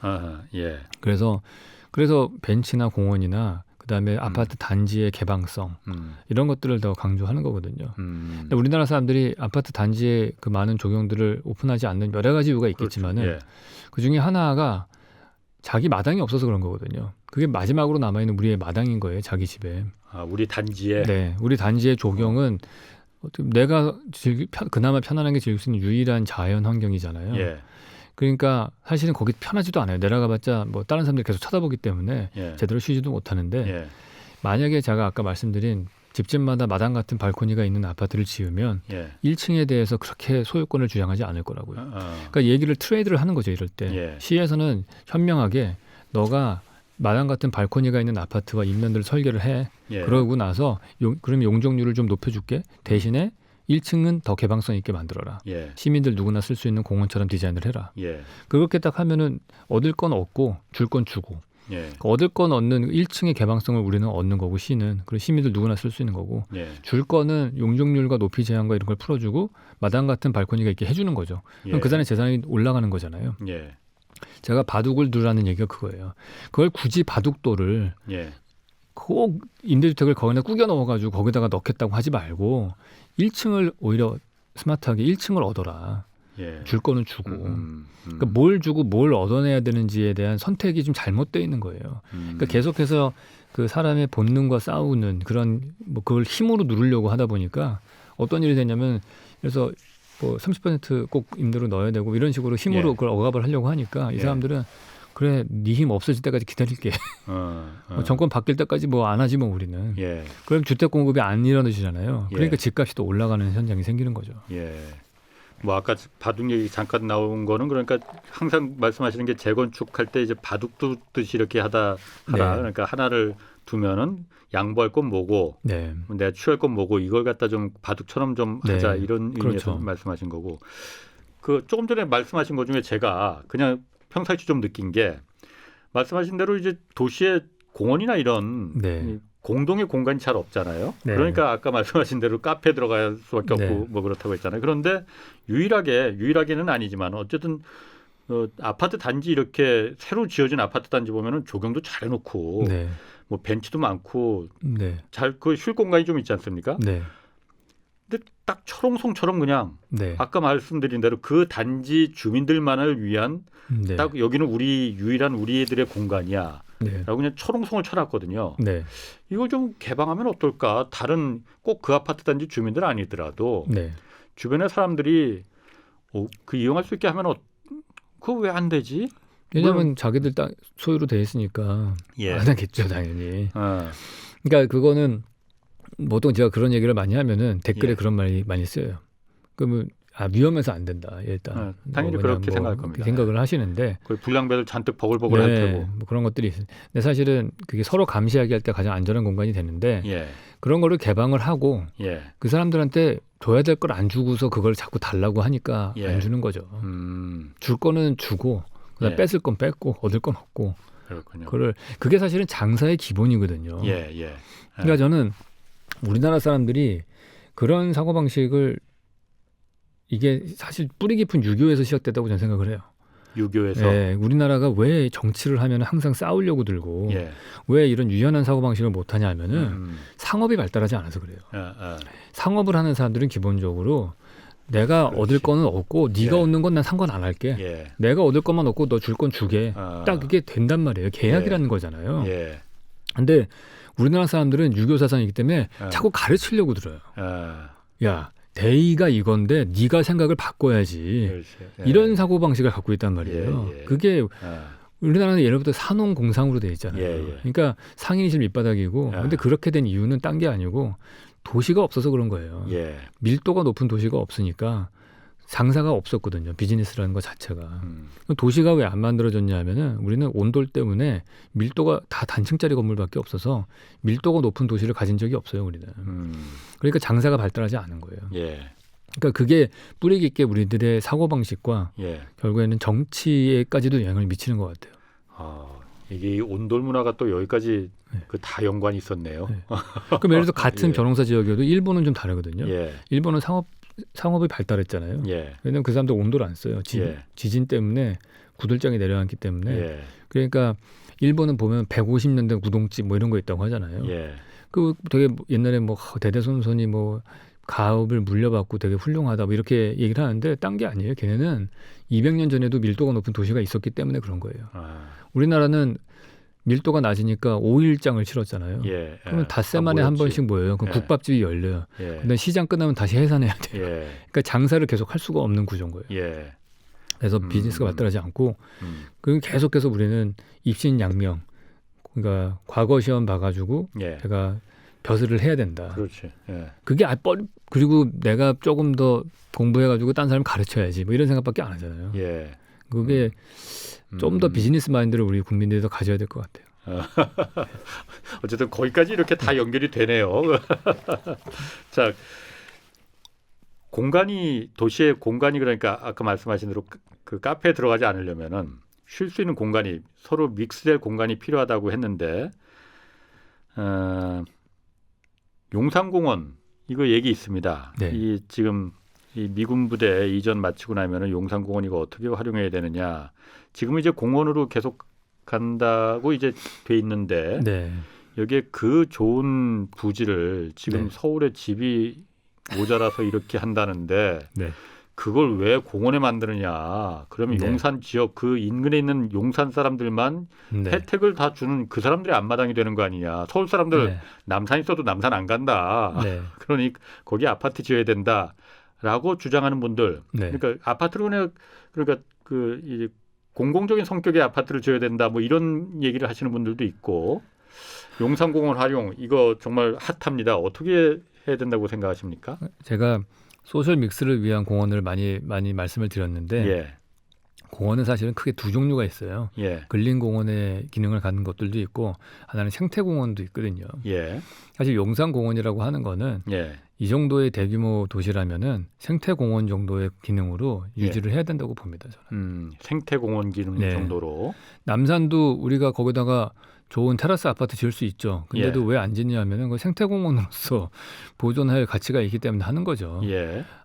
그래서 벤치나 공원이나 그다음에 아파트 단지의 개방성 이런 것들을 더 강조하는 거거든요. 근데 우리나라 사람들이 아파트 단지의 그 많은 조경들을 오픈하지 않는 여러 가지 이유가 있겠지만은 그 중에 하나가 자기 마당이 없어서 그런 거거든요. 그게 마지막으로 남아있는 우리의 마당인 거예요. 자기 집에. 아, 우리 단지에. 네, 우리 단지의 조경은 내가 그나마 편안하게 즐길 수 있는 유일한 자연 환경이잖아요. 그러니까 사실은 거기 편하지도 않아요. 내려가봤자 뭐 다른 사람들이 계속 쳐다보기 때문에 제대로 쉬지도 못하는데 만약에 제가 아까 말씀드린 집집마다 마당 같은 발코니가 있는 아파트를 지으면 1층에 대해서 그렇게 소유권을 주장하지 않을 거라고요. 그러니까 얘기를 트레이드를 하는 거죠. 이럴 때. 시에서는 현명하게 너가 마당 같은 발코니가 있는 아파트와 인면들을 설계를 해. 그러고 나서 그러면 용적률을 좀 높여줄게. 대신에 1층은 더 개방성 있게 만들어라. 시민들 누구나 쓸 수 있는 공원처럼 디자인을 해라. 그렇게 딱 하면은 얻을 건 얻고 줄 건 주고. 얻을 건 얻는 1층의 개방성을 우리는 얻는 거고 시는 그리고 시민들 누구나 쓸 수 있는 거고 줄 거는 용적률과 높이 제한과 이런 걸 풀어주고 마당 같은 발코니가 있게 해주는 거죠. 그럼 그 사람의 재산이 올라가는 거잖아요. 제가 바둑을 두라는 얘기가 그거예요. 그걸 굳이 바둑돌을 꼭 임대주택을 거기다 꾸겨 넣어가지고 거기다가 넣겠다고 하지 말고 1층을 오히려 스마트하게 1층을 얻어라. 줄 거는 주고 그러니까 뭘 주고 뭘 얻어내야 되는지에 대한 선택이 좀 잘못되어 있는 거예요. 그러니까 계속해서 그 사람의 본능과 싸우는 그런 뭐 그걸 힘으로 누르려고 하다 보니까 어떤 일이 되냐면 그래서 뭐 30%꼭 임대로 넣어야 되고 이런 식으로 힘으로 그걸 억압을 하려고 하니까 이 사람들은 그래 네 힘 없어질 때까지 기다릴게. 정권 바뀔 때까지 뭐 안 하지 뭐 우리는. 그럼 주택 공급이 안 일어나지잖아요. 그러니까 집값이 또 올라가는 현상이 생기는 거죠. 뭐 아까 바둑 얘기 잠깐 나온 거는 그러니까 항상 말씀하시는 게 재건축할 때 이제 바둑 두듯이 이렇게 하라. 그러니까 하나를 두면은 양보할 건 뭐고 내가 취할 건 뭐고 이걸 갖다 좀 바둑처럼 좀 하자 이런 의미에서 말씀하신 거고 그 조금 전에 말씀하신 것 중에 제가 그냥 평상시 좀 느낀 게 말씀하신 대로 이제 도시의 공원이나 이런 공동의 공간이 잘 없잖아요. 그러니까 아까 말씀하신 대로 카페 들어갈 수밖에 없고 뭐 그렇다고 했잖아요. 그런데 유일하게는 아니지만 어쨌든 아파트 단지 이렇게 새로 지어진 아파트 단지 보면은 조경도 잘 해놓고 뭐 벤치도 많고 잘 그 쉴 공간이 좀 있지 않습니까? 근데 딱 철옹성처럼 그냥 아까 말씀드린 대로 그 단지 주민들만을 위한 딱 여기는 유일한 우리들의 공간이야. 라고 그냥 철옹성을 쳐놨거든요. 이걸 좀 개방하면 어떨까? 다른 꼭 그 아파트 단지 주민들 아니더라도 주변의 사람들이 그 이용할 수 있게 하면 그거 왜 안 되지? 왜냐하면 자기들 땅 소유로 돼 있으니까 안 하겠죠 당연히. 그러니까 그거는 보통 제가 그런 얘기를 많이 하면은 댓글에 그런 말이 많이 쓰여요. 그러면 위험해서 안 된다 일단. 당연히 그렇게 생각할 겁니다. 생각을 하시는데 불량배들 잔뜩 버글버글 할 테고 뭐 그런 것들이 있어요. 근데 사실은 그게 서로 감시하기 할 때 가장 안전한 공간이 되는데 그런 거를 개방을 하고 그 사람들한테 줘야 될 걸 안 주고서 그걸 자꾸 달라고 하니까 안 주는 거죠. 줄 거는 주고 그다음 뺏을 건 뺏고 얻을 건 얻고. 그렇군요. 그게 사실은 장사의 기본이거든요. 그러니까 저는 우리나라 사람들이 그런 사고방식을 이게 사실 뿌리 깊은 유교에서 시작됐다고 저는 생각을 해요. 유교에서? 우리나라가 왜 정치를 하면 항상 싸우려고 들고 왜 이런 유연한 사고방식을 못하냐 하면은 상업이 발달하지 않아서 그래요. 상업을 하는 사람들은 기본적으로 내가 얻을 거는 얻고 네가 얻는 건 난 상관 안 할게. 내가 얻을 것만 얻고 너 줄 건 주게. 딱 이게 된단 말이에요. 계약이라는 거잖아요. 근데 우리나라 사람들은 유교 사상이기 때문에 자꾸 가르치려고 들어요. 야, 대의가 이건데 네가 생각을 바꿔야지. 이런 사고방식을 갖고 있단 말이에요. 그게 우리나라는 예로부터 산업공상으로 돼 있잖아요. 그러니까 상인이 지금 밑바닥이고 근데 그렇게 된 이유는 딴 게 아니고 도시가 없어서 그런 거예요. 밀도가 높은 도시가 없으니까 장사가 없었거든요. 비즈니스라는 것 자체가. 도시가 왜 안 만들어졌냐 하면은 우리는 온돌 때문에 밀도가 다 단층짜리 건물밖에 없어서 밀도가 높은 도시를 가진 적이 없어요. 우리는. 그러니까 장사가 발달하지 않은 거예요. 그러니까 그게 뿌리 깊게 우리들의 사고방식과 결국에는 정치에까지도 영향을 미치는 것 같아요. 이게 온돌 문화가 또 여기까지 그 다 연관이 있었네요. 그럼 예를 들어서 같은 벼농사 지역이어도 일본은 좀 다르거든요. 일본은 상업이 발달했잖아요. 왜냐하면 그 사람들 온도를 안 써요. 지진 때문에 구들장이 내려앉기 때문에. 그러니까 일본은 보면 150년대 구동집 뭐 이런 거 있다고 하잖아요. 그 되게 옛날에 뭐 대대손손이 뭐 가업을 물려받고 되게 훌륭하다 뭐 이렇게 얘기를 하는데 딴 게 아니에요. 걔네는 200년 전에도 밀도가 높은 도시가 있었기 때문에 그런 거예요. 우리나라는 밀도가 낮으니까 5일장을 치렀잖아요. 그러면 닷새 만에 한 번씩 모여요. 그럼 국밥집이 열려요. 근데 시장 끝나면 다시 해산해야 돼요. 그러니까 장사를 계속 할 수가 없는 구조인 거예요. 그래서 비즈니스가 발달하지 않고 그리고 계속해서 우리는 입신양명 그러니까 과거 시험 봐가지고 내가 벼슬을 해야 된다. 그렇지. 그게 그리고 내가 조금 더 공부해가지고 딴 사람 가르쳐야지 뭐 이런 생각밖에 안 하잖아요. 그게 좀 더 비즈니스 마인드를 우리 국민들이 더 가져야 될 것 같아요. 어쨌든 거기까지 이렇게 다 연결이 되네요. 자, 도시의 공간이 그러니까 아까 말씀하신 대로 그 카페에 들어가지 않으려면은 쉴 수 있는 공간이 서로 믹스될 공간이 필요하다고 했는데 용산공원 이거 얘기 있습니다. 이 지금 이 미군 부대 이전 마치고 나면은 용산공원 이거 어떻게 활용해야 되느냐. 지금은 이제 공원으로 계속 간다고 이제 돼 있는데 여기에 그 좋은 부지를 지금 서울에 집이 모자라서 이렇게 한다는데 그걸 왜 공원에 만드느냐. 그러면 용산 지역 그 인근에 있는 용산 사람들만 혜택을 다 주는 그 사람들이 앞마당이 되는 거 아니냐. 서울 사람들 남산 있어도 남산 안 간다. 그러니 거기 아파트 지어야 된다라고 주장하는 분들. 그러니까 아파트를 그러니까 그 이제 공공적인 성격의 아파트를 지어야 된다. 뭐 이런 얘기를 하시는 분들도 있고 용산공원 활용 이거 정말 핫합니다. 어떻게 해야 된다고 생각하십니까? 제가 소셜 믹스를 위한 공원을 많이 말씀을 드렸는데 공원은 사실은 크게 두 종류가 있어요. 근린공원의 기능을 갖는 것들도 있고 하나는 생태공원도 있거든요. 사실 용산공원이라고 하는 거는 이 정도의 대규모 도시라면은 생태공원 정도의 기능으로 유지를 해야 된다고 봅니다. 저는. 생태공원 기능 정도로. 남산도 우리가 거기다가 좋은 테라스 아파트 지을 수 있죠. 근데도 왜 안 짓냐면은 그 생태공원으로서 보존할 가치가 있기 때문에 하는 거죠.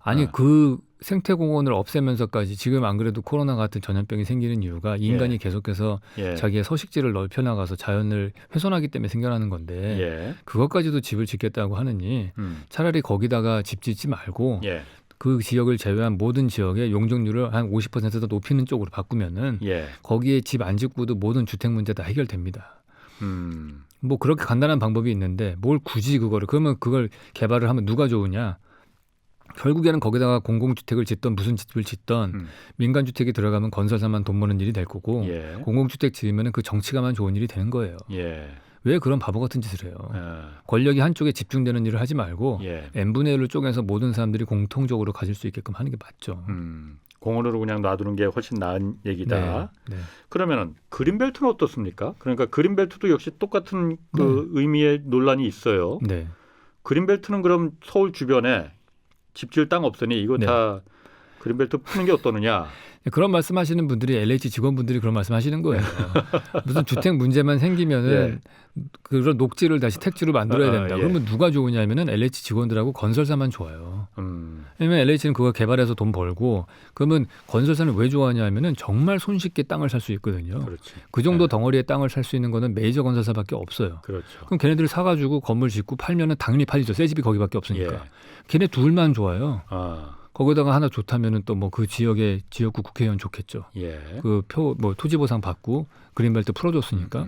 아니 그 생태공원을 없애면서까지 지금 안 그래도 코로나 같은 전염병이 생기는 이유가 인간이 계속해서 자기의 서식지를 넓혀나가서 자연을 훼손하기 때문에 생겨나는 건데 그것까지도 집을 짓겠다고 하느니 차라리 거기다가 집 짓지 말고 그 지역을 제외한 모든 지역의 용적률을 한 50%더 높이는 쪽으로 바꾸면은 거기에 집 안 짓고도 모든 주택 문제 다 해결됩니다. 뭐 그렇게 간단한 방법이 있는데 뭘 굳이 그러면 그걸 개발을 하면 누가 좋으냐? 결국에는 거기다가 공공주택을 짓던 무슨 집을 짓던 민간주택이 들어가면 건설사만 돈 버는 일이 될 거고 공공주택 지으면 그 정치가만 좋은 일이 되는 거예요. 왜 그런 바보 같은 짓을 해요? 권력이 한쪽에 집중되는 일을 하지 말고 n분의 1을 쪼개서 모든 사람들이 공통적으로 가질 수 있게끔 하는 게 맞죠. 공원으로 그냥 놔두는 게 훨씬 나은 얘기다. 그러면은 그린벨트는 어떻습니까? 그러니까 그린벨트도 역시 똑같은 그 의미의 논란이 있어요. 그린벨트는 그럼 서울 주변에 집 지을 땅 없으니 이거 다 그린벨트 푸는 게 어떠느냐? 그런 말씀하시는 분들이 LH 직원분들이 그런 말씀하시는 거예요. 무슨 주택 문제만 생기면은 그런 녹지를 다시 택지로 만들어야 된다. 그러면 누가 좋으냐면은 LH 직원들하고 건설사만 좋아요. 왜냐면 LH는 그거 개발해서 돈 벌고 그러면 건설사는 왜 좋아하냐면은 정말 손쉽게 땅을 살 수 있거든요. 그 정도 덩어리의 땅을 살 수 있는 거는 메이저 건설사밖에 없어요. 그럼 걔네들 사가지고 건물 짓고 팔면은 당연히 팔리죠. 새 집이 거기밖에 없으니까. 걔네 둘만 좋아요. 거기다가 하나 좋다면은 또 뭐 그 지역의 지역구 국회의원 좋겠죠. 그 뭐 토지 보상 받고 그린벨트 풀어줬으니까.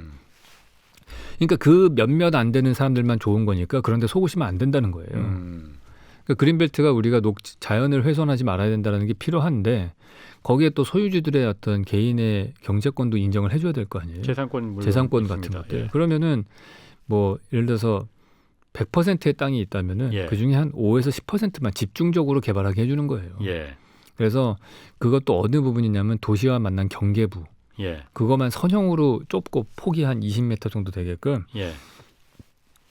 그러니까 그 몇몇 안 되는 사람들만 좋은 거니까 그런데 속으시면 안 된다는 거예요. 그러니까 그린벨트가 우리가 자연을 훼손하지 말아야 된다는 게 필요한데 거기에 또 소유주들의 어떤 개인의 경제권도 인정을 해줘야 될 거 아니에요. 재산권 같은 것들. 그러면은 뭐 예를 들어서 100%의 땅이 있다면은 그 중에 한 5에서 10%만 집중적으로 개발하게 해주는 거예요. 그래서 그것도 어느 부분이냐면 도시와 만난 경계부. 그것만 선형으로 좁고 폭이 한 20m 정도 되게끔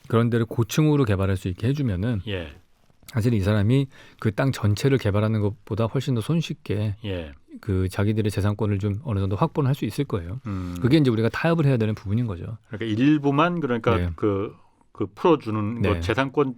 그런 데를 고층으로 개발할 수 있게 해주면은 사실 이 사람이 그 땅 전체를 개발하는 것보다 훨씬 더 손쉽게 그 자기들의 재산권을 좀 어느 정도 확보는 할 수 있을 거예요. 그게 이제 우리가 타협을 해야 되는 부분인 거죠. 그러니까 일부만 그러니까 그 풀어주는 거 재산권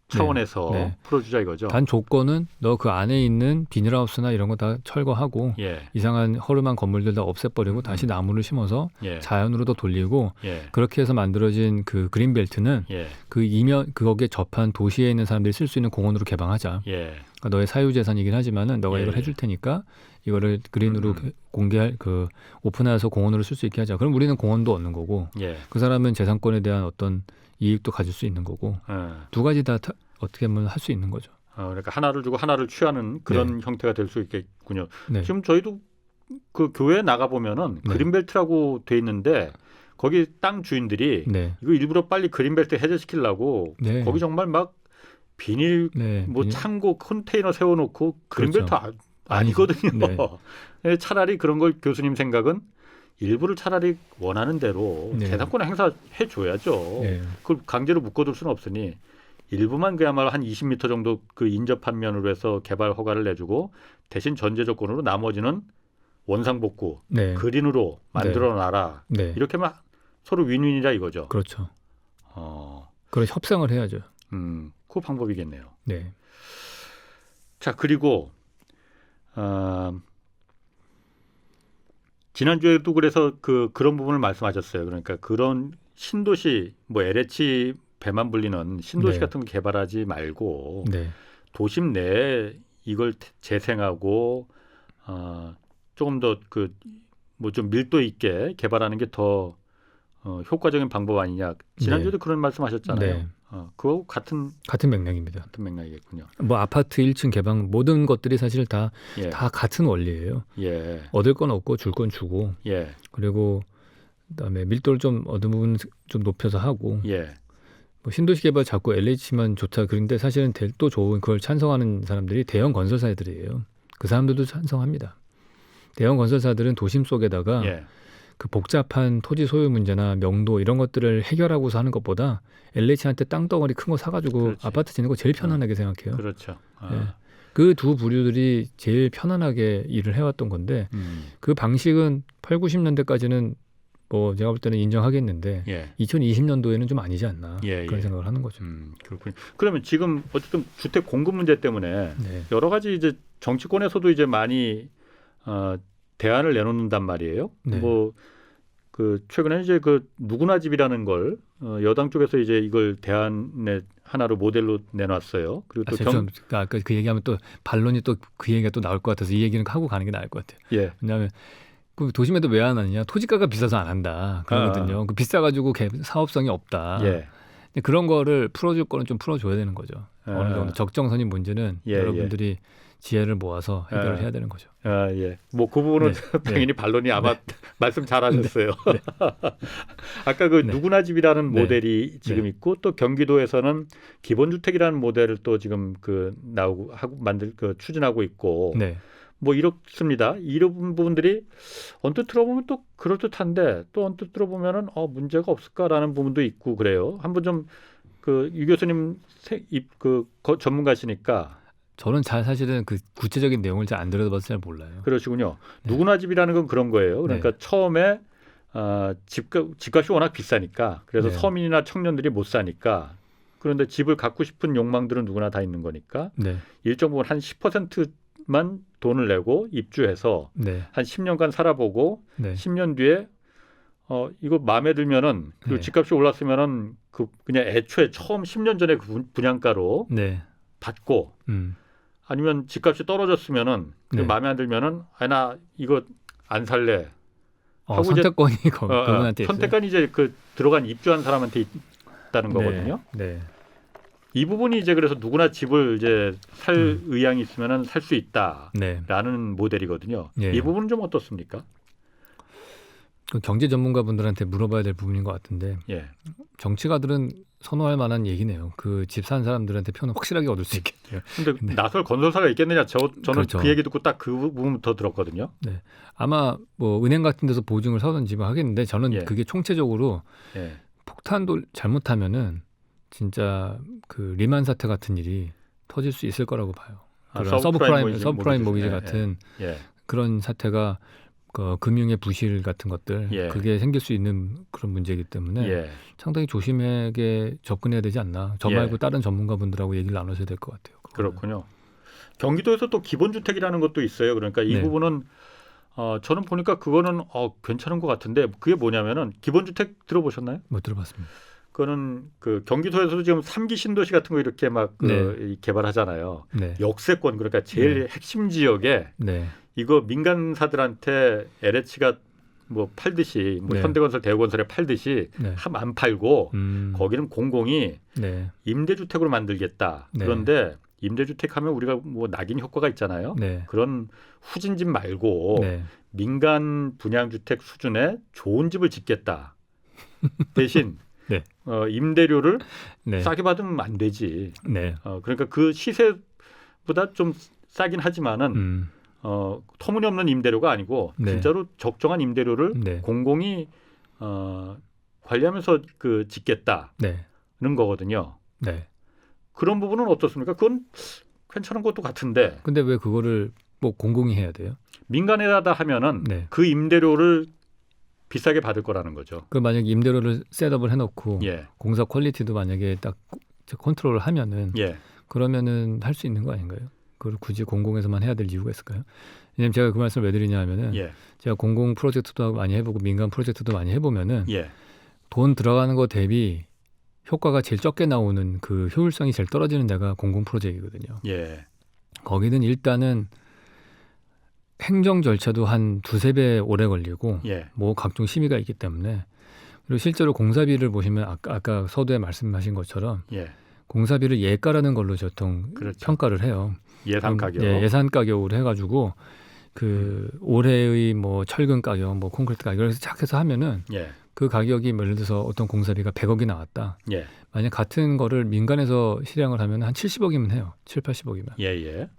차원에서 풀어주자 이거죠. 단 조건은 너 그 안에 있는 비닐하우스나 이런 거 다 철거하고 이상한 허름한 건물들 다 없애버리고 다시 나무를 심어서 자연으로도 돌리고 그렇게 해서 만들어진 그 그린벨트는 그 이면 거기에 접한 도시에 있는 사람들이 쓸 수 있는 공원으로 개방하자. 그러니까 너의 사유재산이긴 하지만은 너가 이걸 해줄 테니까 이거를 그린으로 공개할 그 오픈해서 공원으로 쓸 수 있게 하자. 그럼 우리는 공원도 얻는 거고 그 사람은 재산권에 대한 어떤 이익도 가질 수 있는 거고 두 가지 다 어떻게 보면 할 수 있는 거죠. 그러니까 하나를 주고 하나를 취하는 그런 형태가 될 수 있겠군요. 지금 저희도 그 교회에 나가 보면은 그린벨트라고 돼 있는데 거기 땅 주인들이 이거 일부러 빨리 그린벨트 해제시키려고 거기 정말 막 비닐 뭐 창고 컨테이너 세워놓고 그린벨트 그렇죠. 아니거든요. 차라리 그런 걸 교수님 생각은 일부를 차라리 원하는 대로 재산권을 행사해 줘야죠. 그걸 강제로 묶어둘 수는 없으니 일부만 그야말로 한 20m 정도 그 인접한 면으로 해서 개발 허가를 내주고 대신 전제 조건으로 나머지는 원상복구 그린으로 만들어놔라. 이렇게만 서로 윈윈이라 이거죠. 그렇죠. 그런 협상을 해야죠. 그 방법이겠네요. 자 그리고 지난주에도 그래서 그런 부분을 말씀하셨어요. 그러니까 그런 신도시 뭐 LH 배만 불리는 신도시 같은 거 개발하지 말고 도심 내에 이걸 재생하고 조금 더 그 뭐 좀 밀도 있게 개발하는 게 더 효과적인 방법 아니냐. 지난주에도 그런 말씀하셨잖아요. 그거 같은 맥락입니다. 같은 맥락이겠군요. 뭐 아파트 1층 개방 모든 것들이 사실 다 같은 원리예요. 얻을 건 얻고 줄 건 주고 그리고 그다음에 밀도를 좀 얻은 부분 좀 높여서 하고 뭐 신도시 개발 자꾸 LH만 좋다 그런데 사실은 또 좋은 그걸 찬성하는 사람들이 대형 건설사들이에요. 그 사람들도 찬성합니다. 대형 건설사들은 도심 속에다가 그 복잡한 토지 소유 문제나 명도 이런 것들을 해결하고서 하는 것보다 LH한테 땅덩어리 큰 거 사가지고 아파트 짓는 거 제일 편안하게 생각해요. 그렇죠. 그 두 부류들이 제일 편안하게 일을 해왔던 건데 그 방식은 8, 90년대까지는 뭐 제가 볼 때는 인정하겠는데 2020년도에는 좀 아니지 않나 그런 생각을 하는 거죠. 그렇군요. 그러면 지금 어쨌든 주택 공급 문제 때문에 여러 가지 이제 정치권에서도 이제 많이 대안을 내놓는단 말이에요. 뭐 그 최근에 이제 그 누구나 집이라는 걸 여당 쪽에서 이제 이걸 대안의 하나로 모델로 내놨어요. 그리고 또 아까 그 얘기하면 또 반론이 또 그 얘기가 또 나올 것 같아서 이 얘기는 하고 가는 게 나을 것 같아요. 왜냐하면 그 도심에도 왜 안 하느냐? 토지가가 비싸서 안 한다. 그러거든요. 그 비싸가지고 사업성이 없다. 그런 거를 풀어줄 거는 좀 풀어줘야 되는 거죠. 어느 정도 적정선인 문제는 여러분들이 지혜를 모아서 해결을 해야 되는 거죠. 뭐 그 부분은 당연히 반론이 아마 말씀 잘하셨어요. 아까 그 누구나 집이라는 모델이 지금 있고 또 경기도에서는 기본주택이라는 모델을 또 지금 그 나오고 하고 추진하고 있고. 뭐 이렇습니다. 이런 부분들이 언뜻 들어보면 또 그럴듯한데 또 언뜻 들어보면은 문제가 없을까라는 부분도 있고 그래요. 한번 좀 그 유 교수님 전문가시니까 저는 사실은 그 구체적인 내용을 잘 안 들어봐서 잘 몰라요. 그러시군요. 누구나 집이라는 건 그런 거예요. 그러니까 처음에 집값이 워낙 비싸니까 그래서 서민이나 청년들이 못 사니까 그런데 집을 갖고 싶은 욕망들은 누구나 다 있는 거니까 일정 부분 한 10%만 돈을 내고 입주해서 한 10년간 살아보고 10년 뒤에 이거 마음에 들면은 그리고 집값이 올랐으면은 그냥 애초에 처음 10년 전에 그 분양가로 받고 아니면 집값이 떨어졌으면은 마음에 안 들면은 나 이거 안 살래 선택권이 그분한테 있어요. 선택권이 이제 그 들어간 입주한 사람한테 있다는 거거든요. 네. 이 부분이 이제 그래서 누구나 집을 이제 살 의향이 있으면은 살 수 있다라는 모델이거든요. 예. 이 부분은 좀 어떻습니까? 그 경제 전문가분들한테 물어봐야 될 부분인 것 같은데 예. 정치가들은 선호할 만한 얘기네요. 그 집 산 사람들한테 표는 확실하게 얻을 수 있겠네요. 근데 나설 건설사가 있겠느냐? 저는 그렇죠. 그 얘기 듣고 딱 그 부분부터 들었거든요. 네. 아마 뭐 은행 같은 데서 보증을 서든지 뭐 하겠는데 저는 예. 그게 총체적으로 예. 폭탄도 잘못하면은 진짜 그 리만 사태 같은 일이 터질 수 있을 거라고 봐요. 그런 서브프라임 모기지 같은 예. 그런 사태가 그 금융의 부실 같은 것들 예. 그게 생길 수 있는 그런 문제이기 때문에 예. 상당히 조심하게 접근해야 되지 않나. 저 말고 다른 전문가분들하고 얘기를 나누셔야 될 것 같아요. 그거는. 그렇군요. 경기도에서 또 기본주택이라는 것도 있어요. 그러니까 이 부분은 저는 보니까 그거는 괜찮은 것 같은데 그게 뭐냐면은 기본주택 들어보셨나요? 못 들어봤습니다. 그거는 그 경기도에서도 지금 3기 신도시 같은 거 이렇게 막 개발하잖아요. 네. 역세권 그러니까 제일 핵심 지역에 이거 민간사들한테 LH가 뭐 팔듯이 뭐 현대건설, 대우건설에 팔듯이 안 팔고 거기는 공공이 임대주택으로 만들겠다. 그런데 임대주택하면 우리가 뭐 낙인 효과가 있잖아요. 그런 후진집 말고 민간 분양주택 수준의 좋은 집을 짓겠다. 대신 임대료를 싸게 받으면 안 되지. 그러니까 그 시세보다 좀 싸긴 하지만은 터무니없는 임대료가 아니고 진짜로 적정한 임대료를 공공이 관리하면서 그 짓겠다는 거거든요. 그런 부분은 어떻습니까? 그건 괜찮은 것도 같은데. 근데 왜 그거를 뭐 공공이 해야 돼요? 민간에다 하면은 그 임대료를 비싸게 받을 거라는 거죠. 그 만약 임대료를 셋업을 해놓고 공사 퀄리티도 만약에 딱 컨트롤을 하면은 그러면은 할 수 있는 거 아닌가요? 그걸 굳이 공공에서만 해야 될 이유가 있을까요? 왜냐면 제가 그 말씀을 왜 드리냐면은 제가 공공 프로젝트도 많이 해보고 민간 프로젝트도 많이 해보면은 돈 들어가는 거 대비 효과가 제일 적게 나오는 그 효율성이 제일 떨어지는 데가 공공 프로젝트거든요. 거기는 일단은 행정 절차도 한 두세 배 오래 걸리고 뭐 각종 심의가 있기 때문에 그리고 실제로 공사비를 보시면 아까 서두에 말씀하신 것처럼 공사비를 예가라는 걸로 보통 평가를 해요. 예산 가격. 예산 가격으로 해가지고 그 올해의 뭐 철근 가격, 뭐 콘크리트 가격을 착해서 하면은 그 가격이 예를 들어서 어떤 공사비가 100억이 나왔다. 만약 같은 거를 민간에서 실행을 하면 한 70억이면 해요. 7, 80억이면.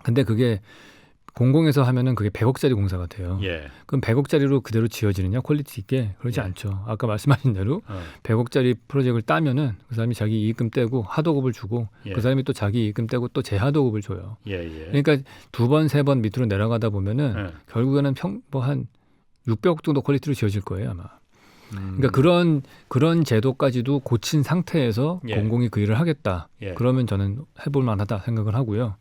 근데 그게 공공에서 하면은 그게 100억짜리 공사가 돼요. 그럼 100억짜리로 그대로 지어지느냐 퀄리티 있게 그러지 않죠. 아까 말씀하신 대로 100억짜리 프로젝트를 따면은 그 사람이 자기 이익금 떼고 하도급을 주고 그 사람이 또 자기 이익금 떼고 또 재하도급을 줘요. 그러니까 두 번, 세 번 밑으로 내려가다 보면은 결국에는 뭐 한 600억 정도 퀄리티로 지어질 거예요 아마. 그러니까 그런 제도까지도 고친 상태에서 공공이 그 일을 하겠다. 그러면 저는 해볼 만하다 생각을 하고요.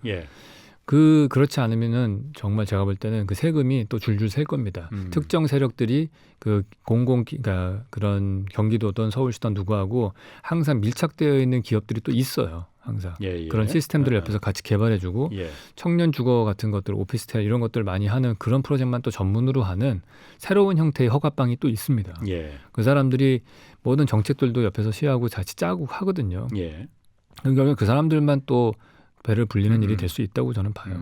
그렇지 않으면은 정말 제가 볼 때는 그 세금이 또 줄줄 셀 겁니다. 특정 세력들이 그 그러니까 그런 경기도든 서울시든 누구하고 항상 밀착되어 있는 기업들이 또 있어요. 항상 그런 시스템들을 옆에서 같이 개발해주고 청년 주거 같은 것들, 오피스텔 이런 것들 많이 하는 그런 프로젝트만 또 전문으로 하는 새로운 형태의 허가방이 또 있습니다. 그 사람들이 모든 정책들도 옆에서 시하고 같이 짜고 하거든요. 그러니까 그 사람들만 또 배를 불리는 일이 될 수 있다고 저는 봐요.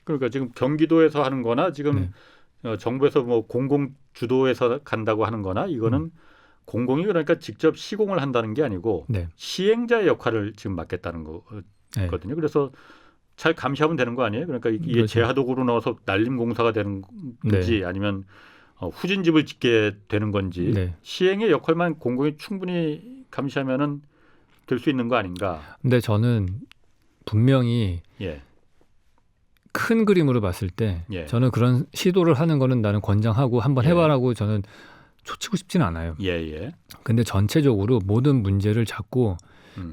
그러니까 지금 경기도에서 하는 거나 지금 정부에서 뭐 공공 주도에서 간다고 하는 거나 이거는 공공이 그러니까 직접 시공을 한다는 게 아니고 시행자의 역할을 지금 맡겠다는 거거든요. 그래서 잘 감시하면 되는 거 아니에요? 그러니까 이게 재하도급으로 넣어서 날림 공사가 되는 건지 아니면 후진집을 짓게 되는 건지 시행의 역할만 공공이 충분히 감시하면은 될 수 있는 거 아닌가? 근데 저는 분명히 큰 그림으로 봤을 때 저는 그런 시도를 하는 거는 나는 권장하고 한번 해봐라고 저는 초치고 싶지는 않아요. 근데 전체적으로 모든 문제를 잡고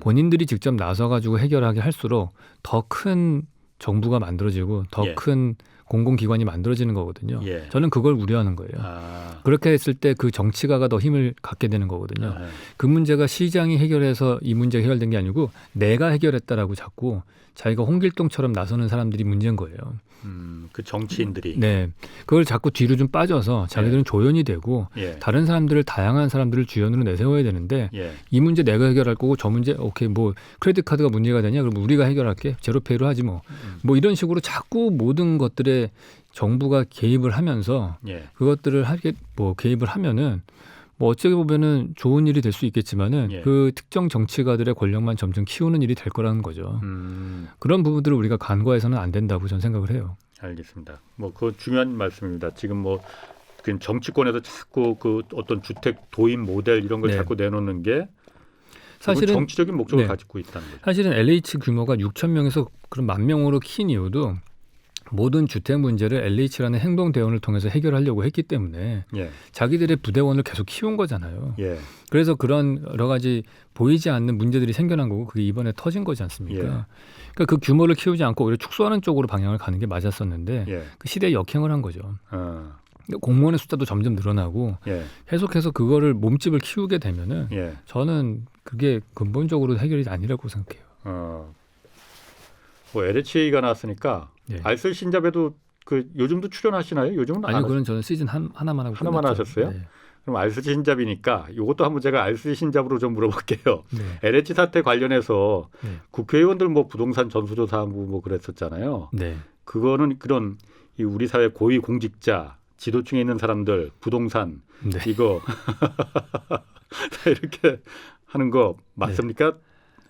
본인들이 직접 나서가지고 해결하게 할수록 더 큰 정부가 만들어지고 더 큰 공공기관이 만들어지는 거거든요. 예. 저는 그걸 우려하는 거예요. 그렇게 했을 때 그 정치가가 더 힘을 갖게 되는 거거든요. 그 문제가 시장이 해결해서 이 문제가 해결된 게 아니고 내가 해결했다라고 자꾸 자기가 홍길동처럼 나서는 사람들이 문제인 거예요. 그 정치인들이. 네, 그걸 자꾸 뒤로 좀 빠져서 자기들은 조연이 되고 다른 사람들을 다양한 사람들을 주연으로 내세워야 되는데 이 문제 내가 해결할 거고 저 문제 오케이 뭐 크레딧 카드가 문제가 되냐 그럼 우리가 해결할게 제로페이로 하지 뭐 이런 식으로 자꾸 모든 것들에 정부가 개입을 하면서 그것들을 하게 뭐 개입을 하면은 뭐 어떻게 보면은 좋은 일이 될 수 있겠지만은 그 특정 정치가들의 권력만 점점 키우는 일이 될 거라는 거죠. 그런 부분들을 우리가 간과해서는 안 된다고 저는 생각을 해요. 알겠습니다. 뭐 그 중요한 말씀입니다. 지금 뭐 정치권에서 자꾸 그 어떤 주택 도입 모델 이런 걸 자꾸 내놓는 게 사실은 정치적인 목적을 가지고 있다는 거죠. 사실은 LH 규모가 6천 명에서 그런 10,000명으로 킨 이유도 모든 주택 문제를 LH라는 행동대원을 통해서 해결하려고 했기 때문에 자기들의 부대원을 계속 키운 거잖아요. 그래서 그런 여러 가지 보이지 않는 문제들이 생겨난 거고 그게 이번에 터진 거지 않습니까? 그러니까 그 규모를 키우지 않고 오히려 축소하는 쪽으로 방향을 가는 게 맞았었는데 그 시대에 역행을 한 거죠. 공무원의 숫자도 점점 늘어나고 계속해서 그거를 몸집을 키우게 되면은 저는 그게 근본적으로 해결이 아니라고 생각해요. 뭐 LH가 나왔으니까 알쓸 신잡에도 그 요즘도 출연하시나요? 요즘은 아니요, 그건 저는 시즌 하나만 하고 하나만 끝났죠. 하셨어요? 그럼 알쓸 신잡이니까 이것도 한번 제가 알쓸 신잡으로 좀 물어볼게요. LH 사태 관련해서 국회의원들 뭐 부동산 전수조사하고 뭐 그랬었잖아요. 그거는 그런 이 우리 사회 고위 공직자 지도층에 있는 사람들 부동산 이거 이렇게 하는 거 맞습니까?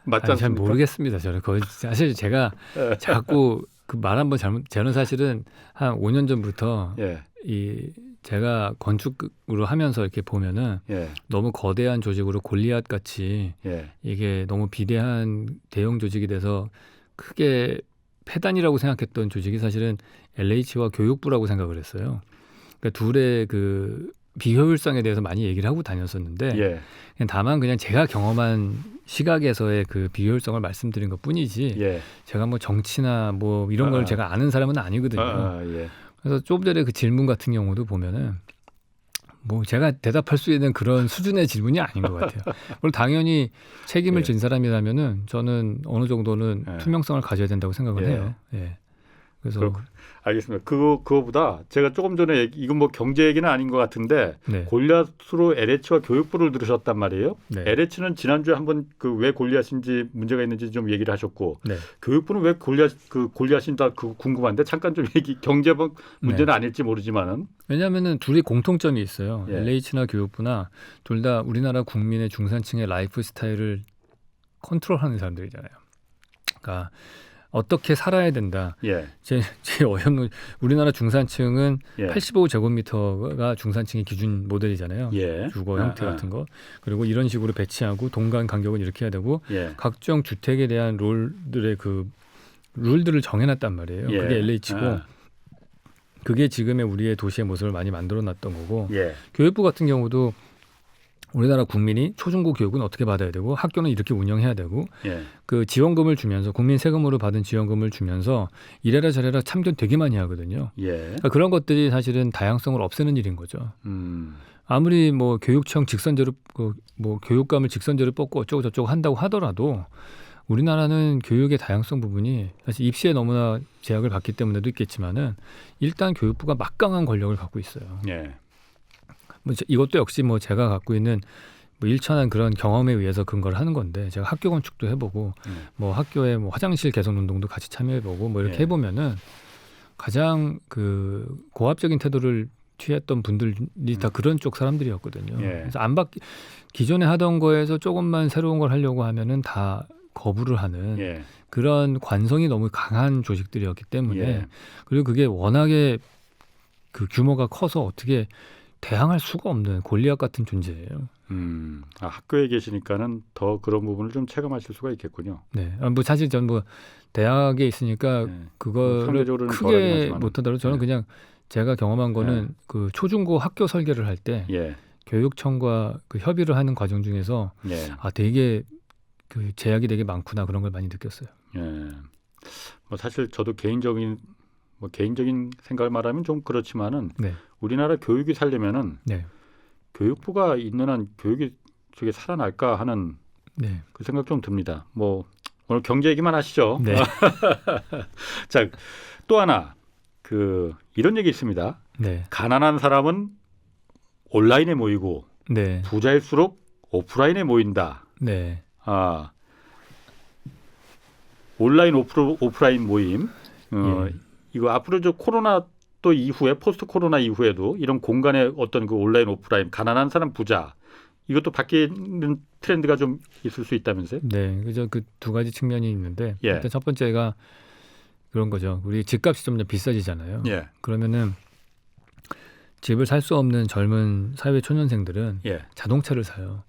맞지 않습니까? 잘 모르겠습니다. 저는 거의 사실 제가 자꾸 그 말 한번 저는 사실은 한 5년 전부터 이 제가 건축으로 하면서 이렇게 보면은 너무 거대한 조직으로 골리앗 같이 이게 너무 비대한 대형 조직이 돼서 크게 폐단이라고 생각했던 조직이 사실은 LH와 교육부라고 생각을 했어요. 그러니까 둘의 그 비효율성에 대해서 많이 얘기를 하고 다녔었는데 다만 그냥 제가 경험한 시각에서의 그 비효율성을 말씀드린 것뿐이지 제가 뭐 정치나 뭐 이런 걸 제가 아는 사람은 아니거든요. 그래서 조금 전에 그 질문 같은 경우도 보면은 뭐 제가 대답할 수 있는 그런 수준의 질문이 아닌 것 같아요. 물론 당연히 책임을 진 사람이라면은 저는 어느 정도는 투명성을 가져야 된다고 생각을 해요. 그래서 알겠습니다. 그거보다 제가 조금 전에 이건 뭐 경제 얘기는 아닌 것 같은데 골리앗으로 LH와 교육부를 들으셨단 말이에요. LH는 지난주에 한번 그 왜 골리앗인지 문제가 있는지 좀 얘기를 하셨고 교육부는 왜 골리앗인다 그거 궁금한데 잠깐 좀 경제 문제는 아닐지 모르지만은 왜냐하면은 둘이 공통점이 있어요. LH나 교육부나 둘 다 우리나라 국민의 중산층의 라이프 스타일을 컨트롤하는 사람들이잖아요. 그러니까 어떻게 살아야 된다. 제 어렵는 우리나라 중산층은 85제곱미터가 중산층의 기준 모델이잖아요. 주거 형태 같은 거. 그리고 이런 식으로 배치하고 동간 간격은 이렇게 해야 되고 각종 주택에 대한 룰들을 정해놨단 말이에요. 그게 LH고 그게 지금의 우리의 도시의 모습을 많이 만들어놨던 거고 교육부 같은 경우도 우리나라 국민이 초중고 교육은 어떻게 받아야 되고 학교는 이렇게 운영해야 되고 그 지원금을 주면서 국민 세금으로 받은 지원금을 주면서 이래라 저래라 참견 되게 많이 하거든요. 그러니까 그런 것들이 사실은 다양성을 없애는 일인 거죠. 아무리 뭐 교육청 직선제로 뭐 교육감을 직선제로 뽑고 어쩌고 저쩌고 한다고 하더라도 우리나라는 교육의 다양성 부분이 사실 입시에 너무나 제약을 받기 때문에도 있겠지만은 일단 교육부가 막강한 권력을 갖고 있어요. 뭐 이것도 역시 뭐 제가 갖고 있는 뭐 일천한 그런 경험에 의해서 근거를 하는 건데 제가 학교 건축도 해보고 뭐 학교에 뭐 화장실 개선 운동도 같이 참여해보고 뭐 이렇게 해보면은 가장 그 고압적인 태도를 취했던 분들이 다 그런 쪽 사람들이었거든요. 그래서 기존에 하던 거에서 조금만 새로운 걸 하려고 하면은 다 거부를 하는 그런 관성이 너무 강한 조직들이었기 때문에 그리고 그게 워낙에 그 규모가 커서 어떻게 대항할 수가 없는 골리앗 같은 존재예요. 학교에 계시니까는 더 그런 부분을 좀 체감하실 수가 있겠군요. 뭐 사실 전 뭐 대학에 있으니까 그거를 크게 못하더라도 저는 그냥 제가 경험한 거는 그 초중고 학교 설계를 할 때 교육청과 그 협의를 하는 과정 중에서 되게 그 제약이 되게 많구나 그런 걸 많이 느꼈어요. 뭐 사실 저도 개인적인 뭐 개인적인 생각을 말하면 좀 그렇지만은 네. 우리나라 교육이 살려면은 네. 교육부가 있는 한 교육이 저게 살아날까 하는 네. 그 생각 좀 듭니다. 뭐 오늘 경제 얘기만 하시죠. 네. 자, 또 하나 이런 얘기 있습니다. 네. 가난한 사람은 온라인에 모이고 네. 부자일수록 오프라인에 모인다. 네. 온라인 오프라인 모임. 예. 이거 앞으로 저 코로나 또 이후에 포스트 코로나 이후에도 이런 공간의 어떤 그 온라인 오프라인 가난한 사람 부자 이것도 바뀌는 트렌드가 좀 있을 수 있다면서요? 네. 그죠. 그 두 가지 측면이 있는데 예. 일단 첫 번째가 그런 거죠. 우리 집값이 점점 비싸지잖아요. 예. 그러면은 집을 살 수 없는 젊은 사회 초년생들은 예. 자동차를 사요.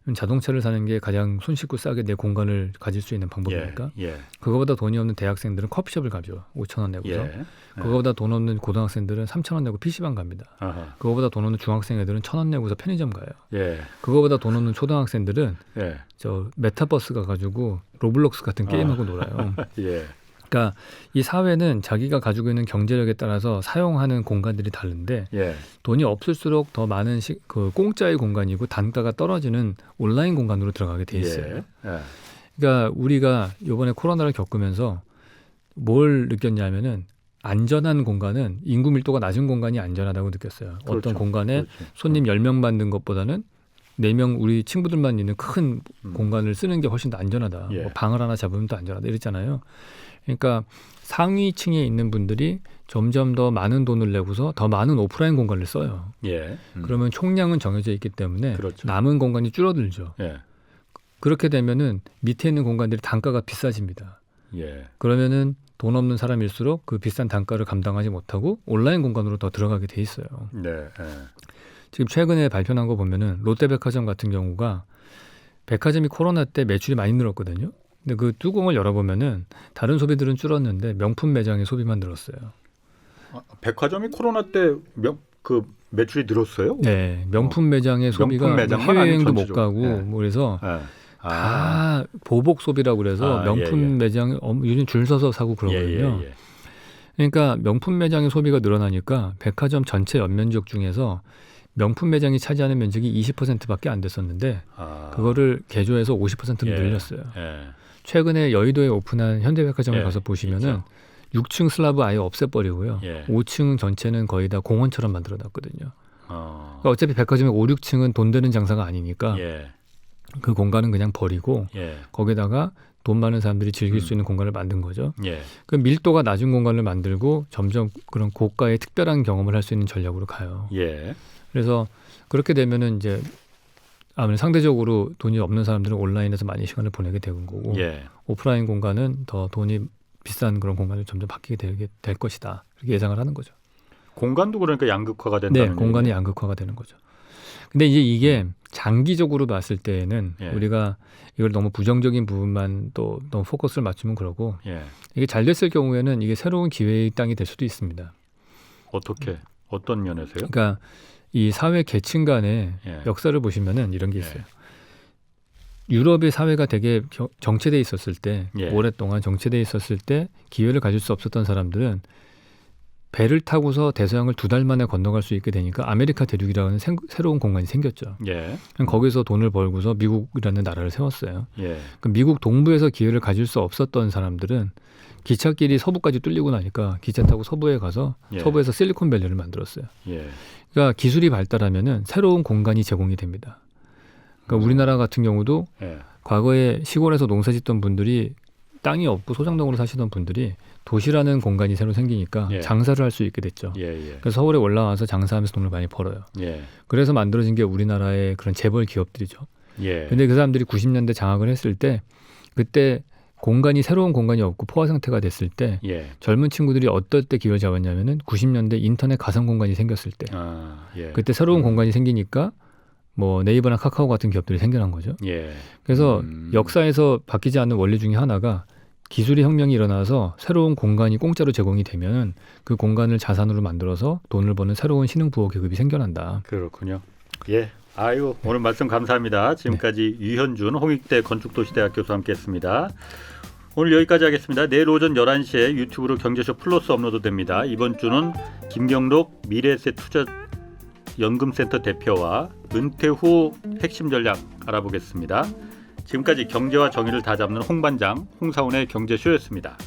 그럼 자동차를 사는 게 가장 손쉽고 싸게 내 공간을 가질 수 있는 방법이니까. 예. 그거보다 돈이 없는 대학생들은 커피숍을 가죠. 5,000원 내고서. 예. 그거보다 돈 없는 고등학생들은 3,000원 내고 PC방 갑니다. 아하. 그거보다 돈 없는 중학생 애들은 1,000원 내고서 편의점 가요. 예. 그거보다 돈 없는 초등학생들은 예. 저 메타버스 가가지고 로블록스 같은 게임하고 놀아요. 예. 그러니까 이 사회는 자기가 가지고 있는 경제력에 따라서 사용하는 공간들이 다른데 예. 돈이 없을수록 더 많은 그 공짜의 공간이고 단가가 떨어지는 온라인 공간으로 들어가게 돼 있어요. 예. 그러니까 우리가 이번에 코로나를 겪으면서 뭘 느꼈냐면은 안전한 공간은 인구 밀도가 낮은 공간이 안전하다고 느꼈어요. 그렇죠. 어떤 공간에 그렇죠. 손님 10명 받는 것보다는 4명 우리 친구들만 있는 큰 공간을 쓰는 게 훨씬 더 안전하다. 예. 뭐 방을 하나 잡으면 더 안전하다 이랬잖아요. 그러니까 상위층에 있는 분들이 점점 더 많은 돈을 내고서 더 많은 오프라인 공간을 써요. 예. 그러면 총량은 정해져 있기 때문에 그렇죠. 남은 공간이 줄어들죠. 예. 그렇게 되면은 밑에 있는 공간들이 단가가 비싸집니다. 예. 그러면은 돈 없는 사람일수록 그 비싼 단가를 감당하지 못하고 온라인 공간으로 더 들어가게 돼 있어요. 네. 예. 지금 최근에 발표한 거 보면은 롯데백화점 같은 경우가 백화점이 코로나 때 매출이 많이 늘었거든요. 근데 그 뚜껑을 열어보면은 다른 소비들은 줄었는데 명품 매장의 소비만 늘었어요. 백화점이 코로나 때 매출이 늘었어요? 네, 명품 매장의 소비가 명품 매장만 해외여행도 아니면 못 가고 예. 뭐 그래서 예. 다 보복 소비라고 그래서 명품 예. 매장 요즘 줄 서서 사고 그러거든요. 예. 그러니까 명품 매장의 소비가 늘어나니까 백화점 전체 연면적 중에서 명품 매장이 차지하는 면적이 20%밖에 안 됐었는데 그거를 개조해서 50%로 늘렸어요. 예. 최근에 여의도에 오픈한 현대백화점을 가서 보시면은 있죠. 6층 슬라브 아예 없애버리고요. 예. 5층 전체는 거의 다 공원처럼 만들어놨거든요. 그러니까 어. 어차피 백화점의 5, 6층은 돈 되는 장사가 아니니까 예. 그 공간은 그냥 버리고 예. 거기다가 돈 많은 사람들이 즐길 수 있는 공간을 만든 거죠. 예. 그 밀도가 낮은 공간을 만들고 점점 그런 고가의 특별한 경험을 할 수 있는 전략으로 가요. 예. 그래서 그렇게 되면은 이제 아무래도 상대적으로 돈이 없는 사람들은 온라인에서 많이 시간을 보내게 되는 거고 예. 오프라인 공간은 더 돈이 비싼 그런 공간을 점점 바뀌게 될 것이다. 이렇게 예상을 하는 거죠. 공간도 그러니까 양극화가 된다는 네, 공간이 얘기네요. 양극화가 되는 거죠. 근데 이제 이게 장기적으로 봤을 때에는 예. 우리가 이걸 너무 부정적인 부분만 또 너무 포커스를 맞추면 그러고 예. 이게 잘 됐을 경우에는 이게 새로운 기회의 땅이 될 수도 있습니다. 어떻게 어떤 면에서요? 그러니까 이 사회 계층 간의 예. 역사를 보시면은 이런 게 예. 있어요. 유럽의 사회가 되게 정체돼 있었을 때 예. 오랫동안 정체돼 있었을 때 기회를 가질 수 없었던 사람들은 배를 타고서 대서양을 2달 만에 건너갈 수 있게 되니까 아메리카 대륙이라는 새로운 공간이 생겼죠. 예. 그럼 거기서 돈을 벌고서 미국이라는 나라를 세웠어요. 예. 그럼 미국 동부에서 기회를 가질 수 없었던 사람들은 기찻길이 서부까지 뚫리고 나니까 기차 타고 서부에 가서 예. 서부에서 실리콘밸리를 만들었어요. 예. 그러니까 기술이 발달하면은 새로운 공간이 제공이 됩니다. 그러니까 우리나라 같은 경우도 예. 과거에 시골에서 농사 짓던 분들이 땅이 없고 소장동으로 사시던 분들이 도시라는 공간이 새로 생기니까 예. 장사를 할 수 있게 됐죠. 예. 예. 그래서 서울에 올라와서 장사하면서 돈을 많이 벌어요. 예. 그래서 만들어진 게 우리나라의 그런 재벌 기업들이죠. 예. 근데 그 사람들이 90년대 장악을 했을 때 그때 공간이 새로운 공간이 없고 포화 상태가 됐을 때 예. 젊은 친구들이 어떨 때 기회를 잡았냐면은 90년대 인터넷 가상 공간이 생겼을 때 예. 그때 새로운 공간이 생기니까 뭐 네이버나 카카오 같은 기업들이 생겨난 거죠. 예. 그래서 역사에서 바뀌지 않는 원리 중에 하나가 기술의 혁명이 일어나서 새로운 공간이 공짜로 제공이 되면 그 공간을 자산으로 만들어서 돈을 버는 새로운 신흥부호 계급이 생겨난다. 그렇군요. 예. 아유, 오늘 말씀 감사합니다. 지금까지 유현준 홍익대 건축도시대학 교수와 함께했습니다. 오늘 여기까지 하겠습니다. 내일 오전 11시에 유튜브로 경제쇼 플러스 업로드됩니다. 이번 주는 김경록 미래에셋투자연금센터 대표와 은퇴 후 핵심 전략 알아보겠습니다. 지금까지 경제와 정의를 다잡는 홍반장 홍사훈의 경제쇼였습니다.